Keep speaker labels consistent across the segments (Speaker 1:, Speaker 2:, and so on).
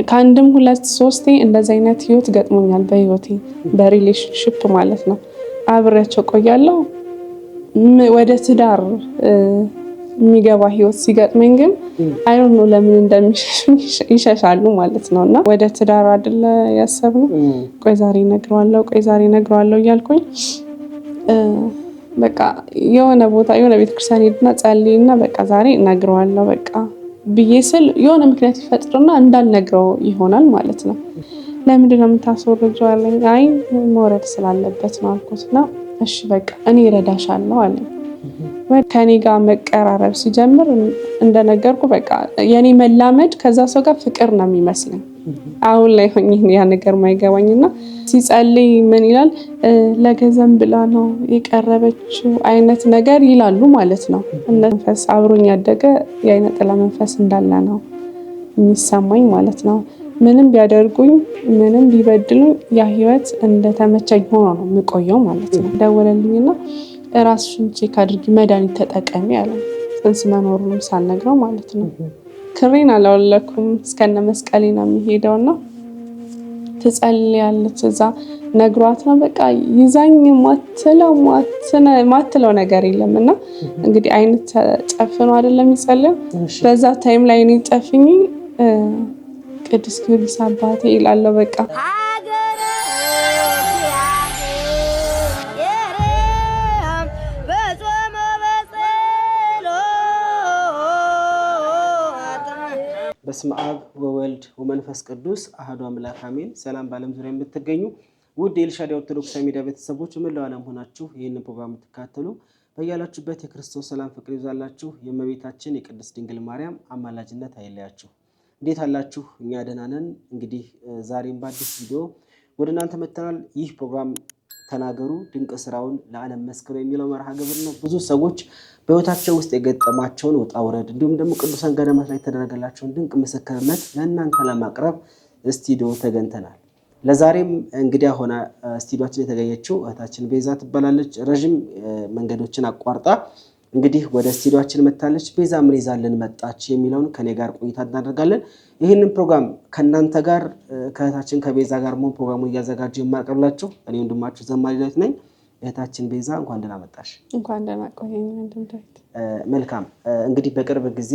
Speaker 1: ከአንድም ሁለት ሶስቴ እንደዚህ አይነት ህይወት ገጥሞኛል በህይወቴ በሪሌሽንሺፕ ማለት ነው። አብሬያቸው ቆያለሁ። ወደ ትዳር የሚገባ ህይወት ሲገጥመኝ ግን አይ ዶንት ኖ ለምን እንደሚሸሻሉ ማለት ነውና ወደ ትዳር አይደለ ያሰብነው። ቆይ ዛሬ እነግረዋለሁ እያልኩኝ በቃ የሆነ ቦታ የሆነ ቤተክርስቲያን ሄድና ጸልይና በቃ ዛሬ እነግረዋለሁ በቃ ብዬ ስል የሆነ ምክንያት ይፈጥርና እንዳልነግረው ይሆናል ማለት ነው። ለምንድን ነው የምታስወርጂው አለኝ። አይ መውረድ ስላለበት ነው አልኩትና እሺ በቃ እኔ እረዳሻለሁ አለኝ። ከኔ ጋር መቀራረብ ሲጀምር እንደነገርኩ በቃ የኔ መላመድ ከዛ ሰው ጋር ፍቅር ነው የሚመስለኝ። አሁን ላይ ሆኜ ያ ነገር ማይገባኝና ሲጸልይ ምን ይላል ለገንዘብ ብላ ነው የቀረበችው አይነት ነገር ይላሉ ማለት ነው። መንፈስ አብሮኝ ያደገ የዓይነ ጥላ መንፈስ እንዳለ ነው የሚሰማኝ ማለት ነው። ምንም ቢያደርጉኝ ምንም ቢበድሉኝ ያ ህይወት እንደተመቸኝ ሆኖ ነው የምቆየው ማለት ነው። ደወለልኝና ራስሽን ቼክ አድርጊ መድኃኒት ተጠቀሚ አለኝ። ጽንስ መኖሩንም ሳልነግረው ማለት ነው። ክሬን አላወለኩም እስከነ መስቀሌ ነው የሚሄደውና ትጸልያለች እዛ ነግሯት ነው በቃ ይዛኝ ማትለው ነገር የለምና እንግዲህ አይነት ጨፍኖ አይደለም የሚጸልየው። በዛ ታይም ላይ እኔ ጨፍኝ ቅዱስ ጊዮርጊስ አባቴ ይላለሁ በቃ
Speaker 2: በስመ አብ ወወልድ ወመንፈስ ቅዱስ አሐዱ አምላክ አሜን። ሰላም በዓለም ዙሪያ የምትገኙ ውድ የኤልሻዳይ ኦርቶዶክሳዊ ሚዲያ ቤተሰቦች በመላው ዓለም ሆናችሁ ይህንን ፕሮግራም የምትከታተሉ በያላችሁበት የክርስቶስ ሰላም ፍቅር ይብዛላችሁ። የእመቤታችን የቅድስት ድንግል ማርያም አማላጅነት አይለያችሁ። እንዴት አላችሁ? እኛ ደህና ነን። እንግዲህ ዛሬም በአዲስ ቪዲዮ ወደ እናንተ መጥተናል። ይህ ፕሮግራም ተናገሩ ድንቅ ስራውን ለዓለም መስክሩ የሚለው መርሃ ግብር ነው። ብዙ ሰዎች በህይወታቸው ውስጥ የገጠማቸውን ውጣ ውረድ እንዲሁም ደግሞ ቅዱሳን ገዳማት ላይ የተደረገላቸውን ድንቅ ምስክርነት ለእናንተ ለማቅረብ ስቱዲዮ ተገኝተናል። ለዛሬም እንግዲህ ሆነ ስቱዲዮአችን የተገኘችው እህታችን ቤዛ ትባላለች። ረጅም መንገዶችን አቋርጣ እንግዲህ ወደ ስቱዲዮአችን መጣለች። ቤዛ ምን ይዛልን መጣች የሚለውን ከኔ ጋር ቆይታ እናደርጋለን። ይህንን ፕሮግራም ከእናንተ ጋር ከእህታችን ከቤዛ ጋር ሞ ፕሮግራሙን እያዘጋጀው የማቀርብላችሁ እኔ ወንድማችሁ ዘማሪ ዳዊት ነኝ። እህታችን ቤዛ እንኳን ደህና መጣሽ።
Speaker 1: እንኳን ደህና ቆየኝ ወንድም ዳዊት።
Speaker 2: መልካም እንግዲህ በቅርብ ጊዜ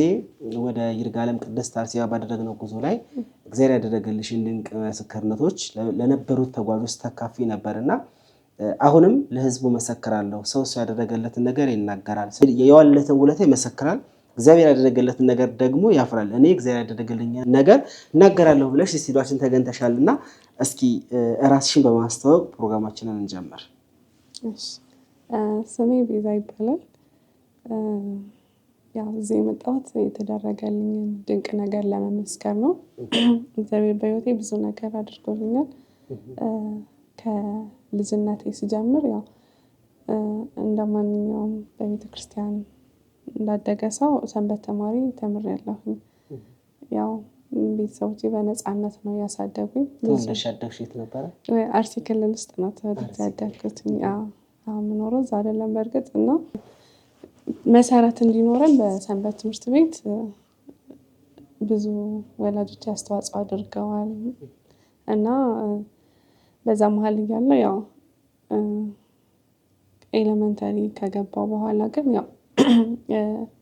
Speaker 2: ወደ ይርጋለም ቅድስት አርሴማ ባደረግነው ጉዞ ላይ እግዚአብሔር ያደረገልሽን ድንቅ ምስክርነቶች ለነበሩት ተጓዦች ተካፊ ነበርና አሁንም ለህዝቡ መሰክራለሁ። ሰው ያደረገለትን ነገር ይናገራል፣ የዋለለትን ውለታ ይመሰክራል። እግዚአብሔር ያደረገለትን ነገር ደግሞ ያፍራል። እኔ እግዚአብሔር ያደረገልኝ ነገር እናገራለሁ ብለሽ ስቱዲዮአችን ተገኝተሻልና እስኪ ራስሽን በማስተዋወቅ ፕሮግራማችንን እንጀምር።
Speaker 1: እሺ ስሜ ቤዛ ይባላል። ያው እዚህ የመጣሁት የተደረገልኝን ድንቅ ነገር ለመመስከር ነው። እግዚአብሔር በህይወቴ ብዙ ነገር አድርጎልኛል። ከልጅነቴ ስጀምር ያው እንደማንኛውም በቤተክርስቲያን እንዳደገ ሰው ሰንበት ተማሪ ተምሬያለሁ። ያው ቤተሰቦቼ በነፃነት ነው ያሳደጉኝ።
Speaker 2: ትንሽ ያደግሽ የት ነበረ?
Speaker 1: አርሲ ክልል ውስጥ ነው ተወልጄ ያደግኩት። አሁን የምኖረው እዛ አይደለም በእርግጥ እና መሰረት እንዲኖረን በሰንበት ትምህርት ቤት ብዙ ወላጆች አስተዋጽኦ አድርገዋል እና በዛ መሀል እያለሁ ያው ኤሌመንተሪ ከገባው በኋላ ግን ያው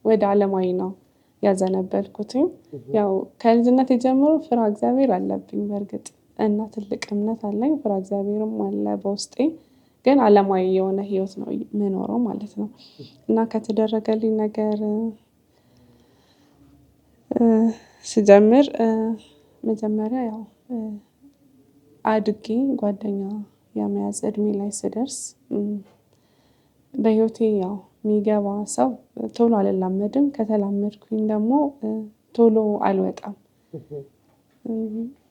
Speaker 1: ወደ ዓለማዊ ነው ያዘነበልኩት። ያው ከልጅነት ጀምሮ ፍራ እግዚአብሔር አለብኝ በእርግጥ እና ትልቅ እምነት አለኝ። ፍራ እግዚአብሔርም አለ በውስጤ፣ ግን ዓለማዊ የሆነ ህይወት ነው የምኖረው ማለት ነው። እና ከተደረገልኝ ነገር ስጀምር መጀመሪያ ያው አድጌ ጓደኛ የመያዝ እድሜ ላይ ስደርስ በህይወቴ ያው የሚገባ ሰው ቶሎ አልላመድም፣ ከተላመድኩኝ ደግሞ ቶሎ አልወጣም።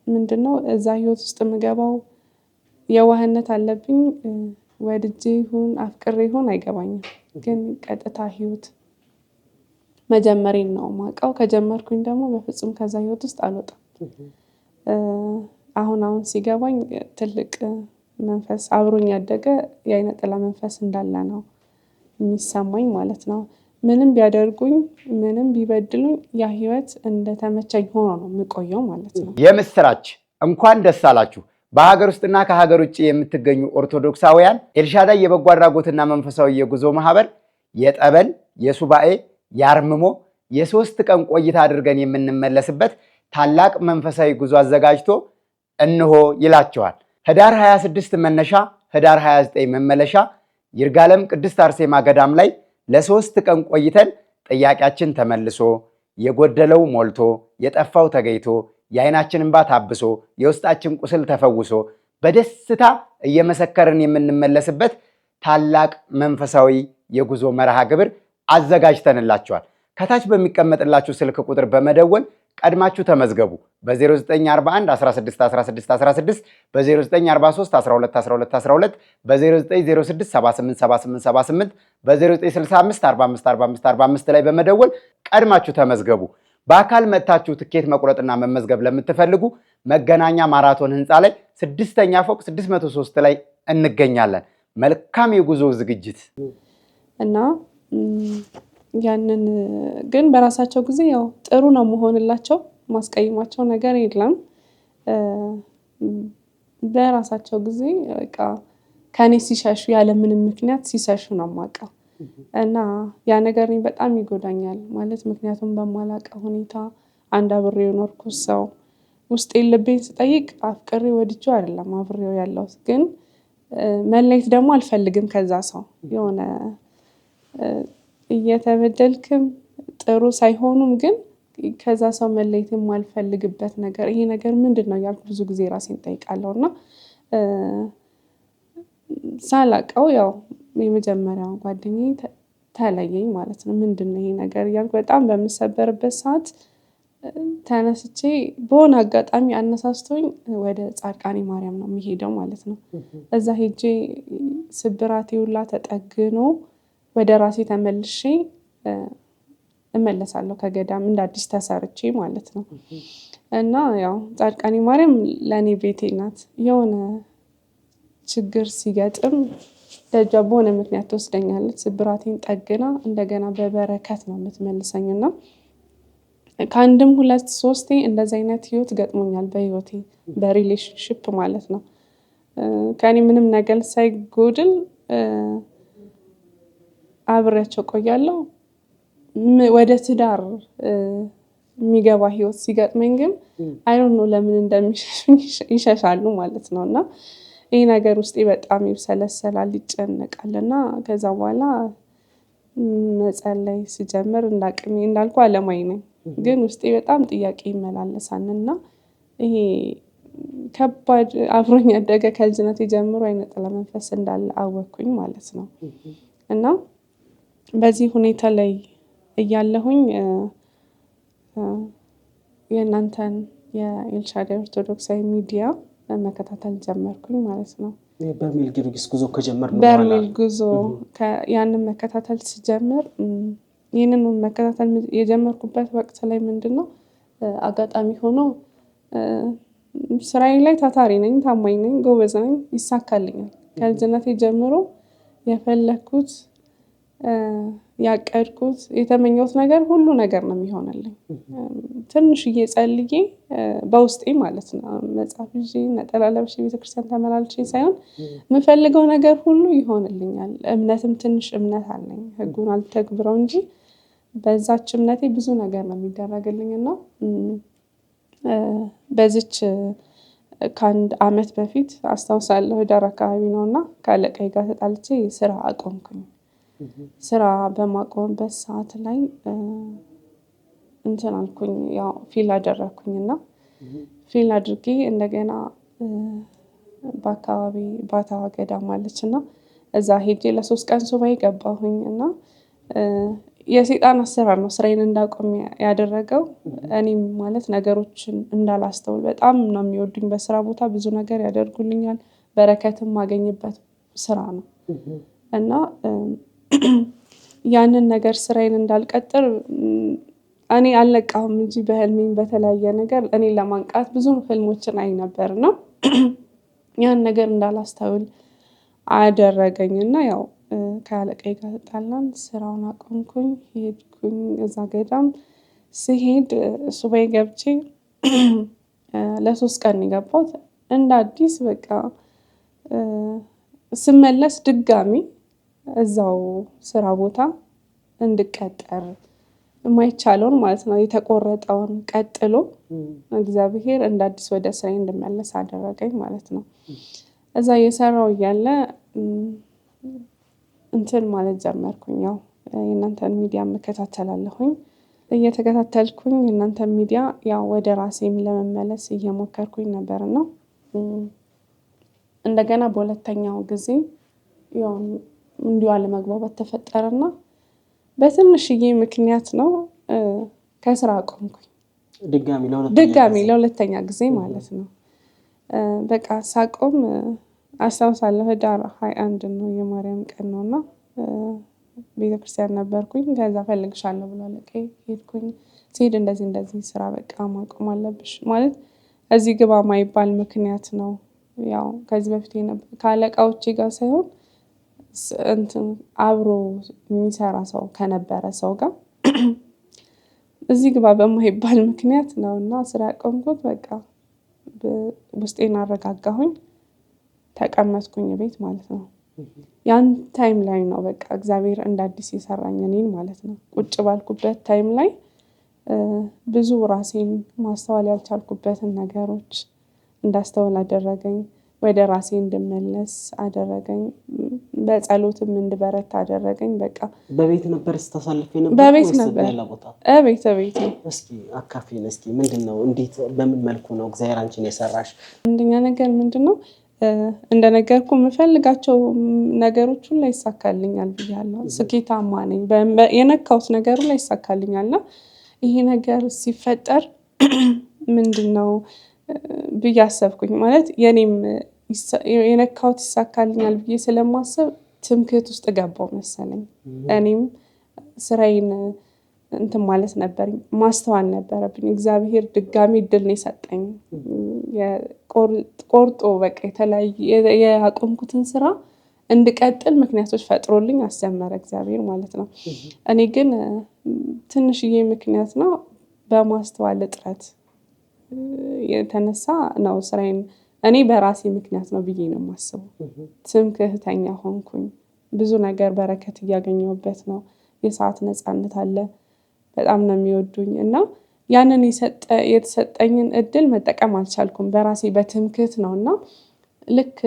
Speaker 1: ምንድነው እዛ ህይወት ውስጥ የምገባው የዋህነት አለብኝ። ወድጄ ይሁን አፍቅሬ ይሁን አይገባኝም፣ ግን ቀጥታ ህይወት መጀመሬን ነው የማውቀው። ከጀመርኩኝ ደግሞ በፍጹም ከዛ ህይወት ውስጥ አልወጣም። አሁን ሲገባኝ ትልቅ መንፈስ አብሮኝ ያደገ የዓይነ ጥላ መንፈስ እንዳለ ነው የሚሰማኝ ማለት ነው። ምንም ቢያደርጉኝ ምንም ቢበድሉኝ ያ ህይወት እንደተመቸኝ ሆኖ ነው የምቆየው ማለት ነው።
Speaker 3: የምስራች እንኳን ደስ አላችሁ። በሀገር ውስጥና ከሀገር ውጭ የምትገኙ ኦርቶዶክሳውያን ኤልሻዳይ የበጎ አድራጎትና መንፈሳዊ የጉዞ ማህበር የጠበል፣ የሱባኤ፣ የአርምሞ የ3 ቀን ቆይታ አድርገን የምንመለስበት ታላቅ መንፈሳዊ ጉዞ አዘጋጅቶ እንሆ ይላቸዋል። ህዳር 26 መነሻ፣ ህዳር 29 መመለሻ ይርጋለም ቅድስት አርሴማ ገዳም ላይ ለ3 ቀን ቆይተን ጥያቄያችን ተመልሶ የጎደለው ሞልቶ የጠፋው ተገኝቶ የዓይናችን እንባ ታብሶ የውስጣችን ቁስል ተፈውሶ በደስታ እየመሰከርን የምንመለስበት ታላቅ መንፈሳዊ የጉዞ መርሃ ግብር አዘጋጅተንላችኋል። ከታች በሚቀመጥላችሁ ስልክ ቁጥር በመደወል ቀድማችሁ ተመዝገቡ። በ0941 16 16 16 በ0943 12 12 12 በ0906 78 78 78 በ0965 45 45 45 ላይ በመደወል ቀድማችሁ ተመዝገቡ። በአካል መጥታችሁ ትኬት መቁረጥና መመዝገብ ለምትፈልጉ መገናኛ ማራቶን ህንፃ ላይ 6ኛ ፎቅ 603 ላይ እንገኛለን። መልካም የጉዞ ዝግጅት
Speaker 1: እና ያንን ግን በራሳቸው ጊዜ ያው ጥሩ ነው መሆንላቸው ማስቀይማቸው ነገር የለም። በራሳቸው ጊዜ በቃ ከኔ ሲሸሹ ያለ ምንም ምክንያት ሲሸሹ ነው የማውቀው እና ያ ነገር በጣም ይጎዳኛል ማለት ምክንያቱም በማላውቀው ሁኔታ አንድ አብሬው የኖርኩት ሰው ውስጥ ልቤን ስጠይቅ አፍቅሬ ወድጄው አይደለም አብሬው ያለሁት ግን መለየት ደግሞ አልፈልግም ከዛ ሰው የሆነ እየተበደልክም ጥሩ ሳይሆኑም ግን ከዛ ሰው መለየት የማልፈልግበት ነገር ይሄ ነገር ምንድነው ያልኩ ብዙ ጊዜ ራሴን ጠይቃለሁና ሳላቀው ያው የመጀመሪያው ጓደኛዬ ተለየኝ ማለት ነው። ምንድነው ይሄ ነገር ያልኩ በጣም በመሰበርበት ሰዓት ተነስቼ በሆነ አጋጣሚ አነሳስቶኝ ወደ ጻድቃኔ ማርያም ነው የሚሄደው ማለት ነው። እዛ ሄጄ ስብራቴ ሁላ ተጠግኖ ወደ ራሴ ተመልሼ እመለሳለሁ ከገዳም እንደ አዲስ ተሰርቼ ማለት ነው። እና ያው ጻድቃኔ ማርያም ለኔ ቤቴ ናት። የሆነ ችግር ሲገጥም ደጃ በሆነ ምክንያት ትወስደኛለች። ስብራቴን ጠግና እንደገና በበረከት ነው የምትመልሰኝና ከአንድም 2 3 እንደዚህ አይነት ህይወት ገጥሞኛል በህይወቴ በሪሌሽንሺፕ ማለት ነው። ከኔ ምንም ነገር ሳይጎድል አብሬያቸው ቆያለሁ። ወደ ትዳር የሚገባ ህይወት ሲገጥመኝ ግን አይ ዶንት ኖ ለምን እንደሚሸሹኝ ይሸሻሉ ማለት ነውና ይሄ ነገር ውስጤ በጣም ይብሰለሰላል ይጨነቃልና ከዛ በኋላ መጸለይ ሲጀምር እንዳቅሜ እንዳልኩ አለማይ ነኝ ግን ውስጤ በጣም ጥያቄ ይመላለሳልና ይሄ ከባድ አብሮኝ ያደገ ከልጅነቴ ጀምሮ አይነጥላ መንፈስ እንዳለ አወኩኝ ማለት ነው። እና በዚህ ሁኔታ ላይ እያለሁኝ የእናንተን የኤልሻዳይ ኦርቶዶክሳዊ ሚዲያ መከታተል ጀመርኩኝ ማለት ነው።
Speaker 2: በርሜል ጊዮርጊስ ጉዞ ከጀመርን በኋላ
Speaker 1: በርሜል ጉዞ ያንን መከታተል ሲጀምር ይሄንን መከታተል የጀመርኩበት ወቅት ላይ ምንድነው አጋጣሚ ሆኖ ስራዬ ላይ ታታሪ ነኝ፣ ታማኝ ነኝ፣ ጎበዝ ነኝ፣ ይሳካልኛል። ከልጅነቴ ጀምሮ የፈለኩት ያቀድኩት የተመኘሁት ነገር ሁሉ ነገር ነው የሚሆነልኝ። ትንሽዬ ጸልዬ በውስጤ ማለት ነው መጽሐፍ ይዤ ነጠላ ለብሼ ቤተክርስቲያን ተመላልሼ ሳይሆን የምፈልገው ነገር ሁሉ ይሆንልኛል። እምነትም ትንሽ እምነት አለኝ ህጉን አልተግብረው እንጂ በዛች እምነቴ ብዙ ነገር ነው የሚደረግልኝና በዚች ከአንድ አመት በፊት አስታውሳለሁ ዳር አካባቢ ነውና ካለቀይ ጋር ተጣልቼ ስራ አቆምኩኝ። ስራ በማቆምበት ሰዓት ላይ እንትን አልኩኝ ያው ፊል አደረኩኝና ፊል አድርጌ እንደገና በአካባቢ ባታ ገዳም አለችና እዛ ሄጄ ለ3 ቀን ሱባኤ ገባሁኝና የሰይጣን አሰራር ነው ስራዬን እንዳቆም ያደረገው። እኔም ማለት ነገሮችን እንዳላስተውል በጣም ነው የሚወዱኝ። በስራ ቦታ ብዙ ነገር ያደርጉልኛል። በረከትም ማገኝበት ስራ ነው እና ያንን ነገር ስራዬን እንዳልቀጥር እኔ አልነቃሁም እንጂ በህልሜም በተለያየ ነገር እኔ ለማንቃት ብዙ ህልሞችን አይ ነበርና ያን ነገር እንዳላስተውል አደረገኝና ያው ከአለቃዬ ጋር ተጣላን። ስራውን አቆምኩኝ፣ ሄድኩኝ። እዛ ገዳም ስሄድ ሱባኤ ገብቼ ለ3 ቀን የገባሁት እንደ አዲስ በቃ ስመለስ ድጋሚ እዛው ስራ ቦታ እንድቀጠር የማይቻለውን ማለት ነው የተቆረጠውን ቀጥሎ እግዚአብሔር እንደ አዲስ ወደ ስራዬ እንድመለስ አደረገኝ ማለት ነው። እዛ እየሰራው እያለ እንትን ማለት ጀመርኩኝ። ያው የእናንተን ሚዲያ መከታተላለሁኝ። እየተከታተልኩኝ የእናንተን ሚዲያ ያው ወደ ራሴም ለመመለስ እየሞከርኩኝ ነበርና እንደገና በሁለተኛው ጊዜ ያው እንዲሁ አለመግባባት ተፈጠረና በትንሽዬ ምክንያት ነው ከስራ አቆምኩኝ። ድጋሚ ለሁለተኛ ጊዜ ማለት ነው። በቃ ሳቆም አስታውሳለሁ ህዳር 21 ነው የማርያም ቀን ነውና ቤተክርስቲያን ነበርኩኝ። ከዛ ፈልግሻለሁ ብሎ አለቃዬ ሄድኩኝ። ሲሄድ እንደዚህ ስራ በቃ ማቆም አለብሽ ማለት እዚህ ግባ ማይባል ምክንያት ነው። ያው ከዚህ በፊት ከአለቃዎቼ ጋር ሳይሆን እንትን አብሮ የሚሰራ ሰው ከነበረ ሰው ጋር እዚህ ግባ በማይባል ምክንያት ነውና ስራ ያቆምኩት። በቃ ውስጤን አረጋጋሁኝ፣ ተቀመጥኩኝ ቤት ማለት ነው። ያን ታይም ላይ ነው በቃ እግዚአብሔር እንደ አዲስ የሰራኝ እኔን ማለት ነው። ቁጭ ባልኩበት ታይም ላይ ብዙ ራሴን ማስተዋል ያልቻልኩበትን ነገሮች እንዳስተውል አደረገኝ። ወደ ራሴ እንድመለስ አደረገኝ። በጸሎትም እንድበረታ አደረገኝ። በቃ
Speaker 2: በቤት ነበር ስታሳልፍ ነበር?
Speaker 1: በቤት ነበር። ቤት
Speaker 2: እስኪ አካፊን እስኪ ምንድነው? እንዴት በምን መልኩ ነው እግዚአብሔር አንቺን የሰራሽ?
Speaker 1: አንደኛ ነገር ምንድነው እንደነገርኩ የምፈልጋቸው ነገሮች ሁሉ ይሳካልኛል ብያለሁ። ስኬታማ ነኝ። የነካውት ነገር ሁሉ ይሳካልኛልና ይሄ ነገር ሲፈጠር ምንድነው ብዬ አሰብኩኝ። ማለት የኔም የነካውት ይሳካልኛል ብዬ ስለማስብ ትምክህት ውስጥ ገባው መሰለኝ። እኔም ስራዬን እንትን ማለት ነበርኝ፣ ማስተዋል ነበረብኝ። እግዚአብሔር ድጋሚ እድል ነው የሰጠኝ። ቆርጦ በቃ የተለያየ ያቆምኩትን ስራ እንድቀጥል ምክንያቶች ፈጥሮልኝ አስጀመረ እግዚአብሔር ማለት ነው። እኔ ግን ትንሽዬ ምክንያት ነው በማስተዋል እጥረት የተነሳ ነው ስራዬን እኔ በራሴ ምክንያት ነው ብዬ ነው የማስበው። ትምክህተኛ ሆንኩኝ። ብዙ ነገር በረከት እያገኘሁበት ነው። የሰዓት ነፃነት አለ። በጣም ነው የሚወዱኝ እና ያንን የተሰጠኝን እድል መጠቀም አልቻልኩም። በራሴ በትምክህት ነውና ልክ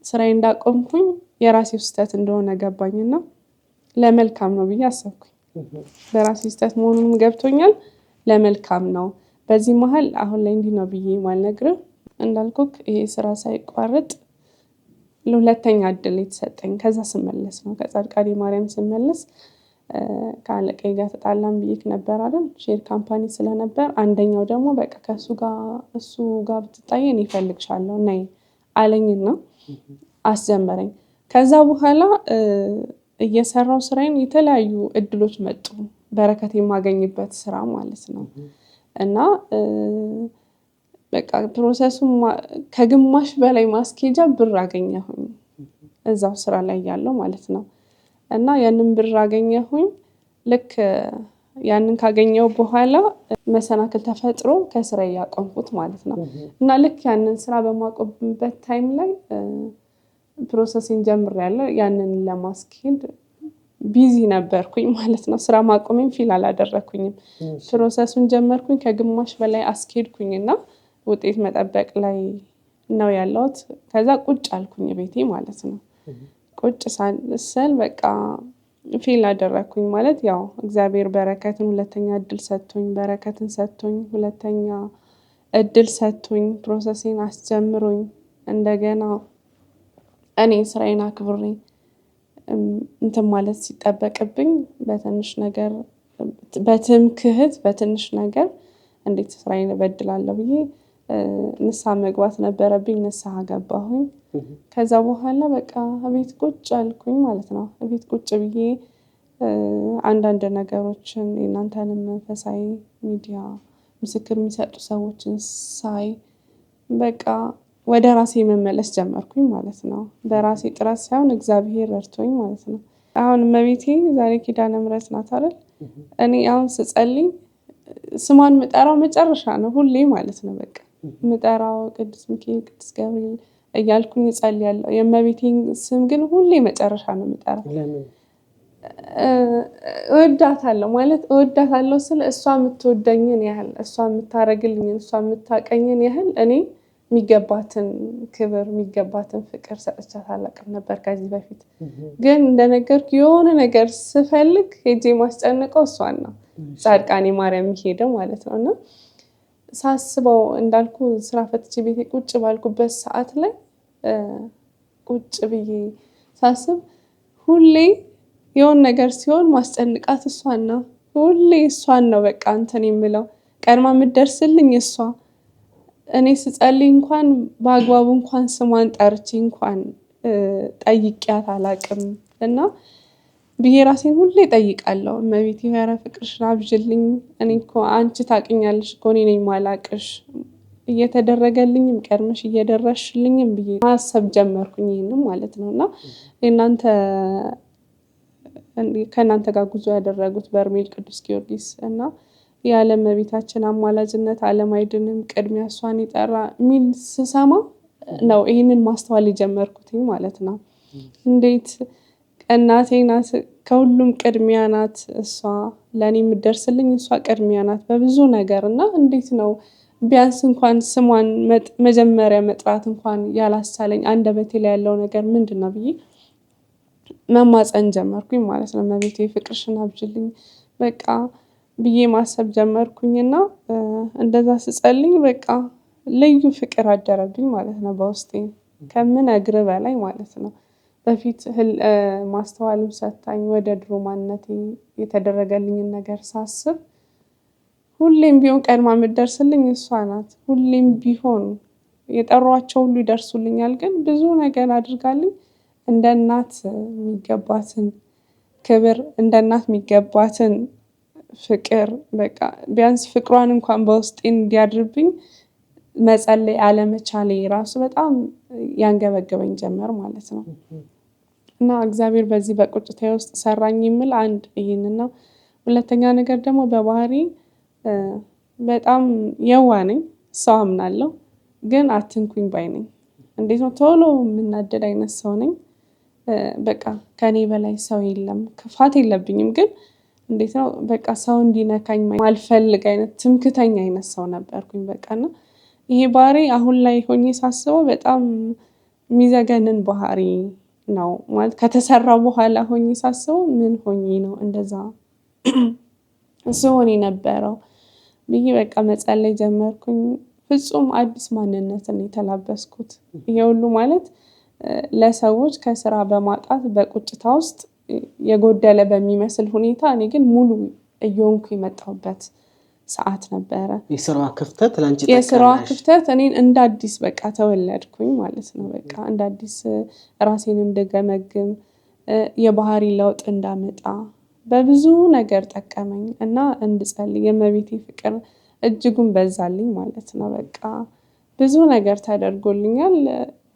Speaker 1: ስራዬን እንዳቆምኩኝ የራሴ ስህተት እንደሆነ ገባኝና ለመልካም ነው ብዬ አሰብኩኝ። በራሴ ስህተት መሆኑንም ገብቶኛል። ለመልካም ነው። በዚህ መሀል አሁን ላይ እንዲህ ነው ብዬ ማልነግርህ እንዳልኩክ ይሄ ስራ ሳይቋረጥ ለሁለተኛ እድል የተሰጠኝ ከዛ ስመለስ ነው። ከጻድቃኔ ማርያም ስመለስ ከአለቃዬ ጋር ተጣላን ብዬክ ነበር አይደል? ሼር ካምፓኒ ስለነበር አንደኛው ደግሞ በቃ እሱ ጋር ብትጣይ እኔ እፈልግሻለሁ ነይ አለኝና አስጀመረኝ። ከዛ በኋላ እየሰራው ስራዬን የተለያዩ እድሎች መጡ። በረከት የማገኝበት ስራ ማለት ነው። እና በቃ ፕሮሰሱም ከግማሽ በላይ ማስኬጃ ብር አገኘሁኝ እዛው ስራ ላይ ያለው ማለት ነው። እና ያንን ብር አገኘሁኝ። ልክ ያንን ካገኘው በኋላ መሰናክል ተፈጥሮ ከስራ ያቆምኩት ማለት ነው። እና ልክ ያንን ስራ በማቆምበት ታይም ላይ ፕሮሰሲንግ ጀምሬያለሁ። ያንን ለማስኬድ ቢዚ ነበርኩኝ ማለት ነው። ስራ ማቆሜን ፊል አላደረኩኝም። ፕሮሰሱን ጀመርኩኝ፣ ከግማሽ በላይ አስኬድኩኝና ውጤት መጠበቅ ላይ ነው ያለሁት። ከዛ ቁጭ አልኩኝ ቤቴ ማለት ነው። ቁጭ ስል በቃ ፊል አደረኩኝ ማለት ያው እግዚአብሔር በረከትን ሁለተኛ እድል ሰጥቶኝ በረከትን ሰጥቶኝ ሁለተኛ እድል ሰጥቶኝ ፕሮሰሴን አስጀምሮኝ እንደገና እኔ ስራዬን አክብሬ እንትን ማለት ሲጠበቅብኝ በትንሽ ነገር በትምክህት በትንሽ ነገር እንዴት ስራዬን እበድላለሁ ብዬ ንስሐ መግባት ነበረብኝ። ንስሐ ገባሁኝ። ከዛ በኋላ በቃ ቤት ቁጭ አልኩኝ ማለት ነው። ቤት ቁጭ ብዬ አንዳንድ ነገሮችን የእናንተንም መንፈሳዊ ሚዲያ ምስክር የሚሰጡ ሰዎችን ሳይ በቃ ወደ ራሴ መመለስ ጀመርኩኝ ማለት ነው። በራሴ ጥረት ሳይሆን እግዚአብሔር ረድቶኝ ማለት ነው። አሁን እመቤቴ ዛሬ ኪዳነ ምሕረት ናት አይደል? እኔ አሁን ስጸልይ ስሟን ምጠራው መጨረሻ ነው ሁሌ ማለት ነው። በቃ ምጠራው ቅዱስ ሚካኤል፣ ቅዱስ ገብርኤል እያልኩኝ እጸልያለሁ። የእመቤቴን ስም ግን ሁሌ መጨረሻ ነው ምጠራው። እወዳታለሁ ማለት እወዳታለሁ ስለ እሷ የምትወደኝን ያህል፣ እሷ የምታረግልኝን፣ እሷ የምታቀኝን ያህል እኔ የሚገባትን ክብር የሚገባትን ፍቅር ሰጥቻት አላውቅም ነበር ከዚህ በፊት። ግን እንደነገርኩ የሆነ ነገር ስፈልግ ሄጄ ማስጨንቀው እሷን ነው፣ ጻድቃኔ ማርያም ሄደው ማለት ነው። እና ሳስበው እንዳልኩ ስራ ፈትቼ ቤቴ ቁጭ ባልኩበት ሰዓት ላይ ቁጭ ብዬ ሳስብ ሁሌ የሆነ ነገር ሲሆን ማስጨንቃት እሷን ነው፣ ሁሌ እሷን ነው በቃ እንትን የምለው፣ ቀድማ የምትደርስልኝ እሷ። እኔ ስጸልይ እንኳን በአግባቡ እንኳን ስሟን ጠርቼ እንኳን ጠይቂያት አላውቅም። እና ብዬ ራሴን ሁሌ ጠይቃለሁ፣ እመቤቴ ኧረ ፍቅርሽን አብዥልኝ፣ እኔ እኮ አንቺ ታውቂኛለሽ እኮ እኔ ነኝ ማላቅሽ፣ እየተደረገልኝም ቀድመሽ እየደረስሽልኝም ብዬ ማሰብ ጀመርኩኝ። ይህንም ማለት ነው። እና ከእናንተ ጋር ጉዞ ያደረጉት በርሜል ቅዱስ ጊዮርጊስ እና የዓለም እመቤታችን አማላጅነት ዓለም አይድንም ቅድሚያ እሷን ይጠራ ሚል ስሰማ ነው ይህንን ማስተዋል የጀመርኩትኝ ማለት ነው። እንዴት እናቴ ናት፣ ከሁሉም ቅድሚያ ናት እሷ፣ ለእኔ የምትደርስልኝ እሷ ቅድሚያ ናት በብዙ ነገር። እና እንዴት ነው ቢያንስ እንኳን ስሟን መጀመሪያ መጥራት እንኳን ያላሳለኝ አንደበቴ ላይ ያለው ነገር ምንድን ነው ብዬ መማፀን ጀመርኩኝ ማለት ነው። እመቤቴ ፍቅርሽን አብዥልኝ በቃ ብዬ ማሰብ ጀመርኩኝና እንደዛ ስጸልኝ በቃ ልዩ ፍቅር አደረብኝ ማለት ነው በውስጤ ከምነግር በላይ ማለት ነው። በፊት ማስተዋልም ሰታኝ ወደ ድሮ ማንነቴ የተደረገልኝን ነገር ሳስብ ሁሌም ቢሆን ቀድማ የምትደርስልኝ እሷ ናት። ሁሌም ቢሆን የጠሯቸው ሁሉ ይደርሱልኛል። ግን ብዙ ነገር አድርጋልኝ እንደ እናት የሚገባትን ክብር፣ እንደ እናት የሚገባትን ፍቅር በቃ ቢያንስ ፍቅሯን እንኳን በውስጤ እንዲያድርብኝ መጸለይ አለመቻሌ ራሱ በጣም ያንገበገበኝ ጀመር ማለት ነው። እና እግዚአብሔር በዚህ በቁጭቴ ውስጥ ሰራኝ የሚል አንድ ይሄንና ሁለተኛ ነገር ደግሞ በባህሪ በጣም የዋህ ነኝ፣ ሰው አምናለሁ፣ ግን አትንኩኝ ባይ ነኝ። እንዴት ነው ቶሎ የምናደድ አይነት ሰው ነኝ። በቃ ከኔ በላይ ሰው የለም፣ ክፋት የለብኝም፣ ግን እንዴት ነው በቃ ሰው እንዲነካኝ ማልፈልግ አይነት ትምክተኛ አይነት ሰው ነበርኩኝ። በቃና ይሄ ባህሪ አሁን ላይ ሆኜ ሳስበው በጣም የሚዘገንን ባህሪ ነው ማለት ከተሰራው በኋላ ሆኜ ሳስበው ምን ሆኜ ነው እንደዛ ስሆን የነበረው ብዬ በቃ መጸለይ ጀመርኩኝ። ፍጹም አዲስ ማንነትን የተላበስኩት ይሄ ሁሉ ማለት ለሰዎች ከስራ በማጣት በቁጭታ ውስጥ የጎደለ በሚመስል ሁኔታ እኔ ግን ሙሉ እየሆንኩ የመጣሁበት ሰዓት ነበረ።
Speaker 2: የስራዋ ክፍተት ላንቺ ተቀናሽ?
Speaker 1: የስራዋ ክፍተት እኔን እንደ አዲስ በቃ ተወለድኩኝ ማለት ነው። በቃ እንደ አዲስ ራሴን እንደገመግም የባህሪ ለውጥ እንዳመጣ በብዙ ነገር ጠቀመኝ እና እንድጸልይ የእመቤቴ ፍቅር እጅጉን በዛልኝ ማለት ነው። በቃ ብዙ ነገር ተደርጎልኛል።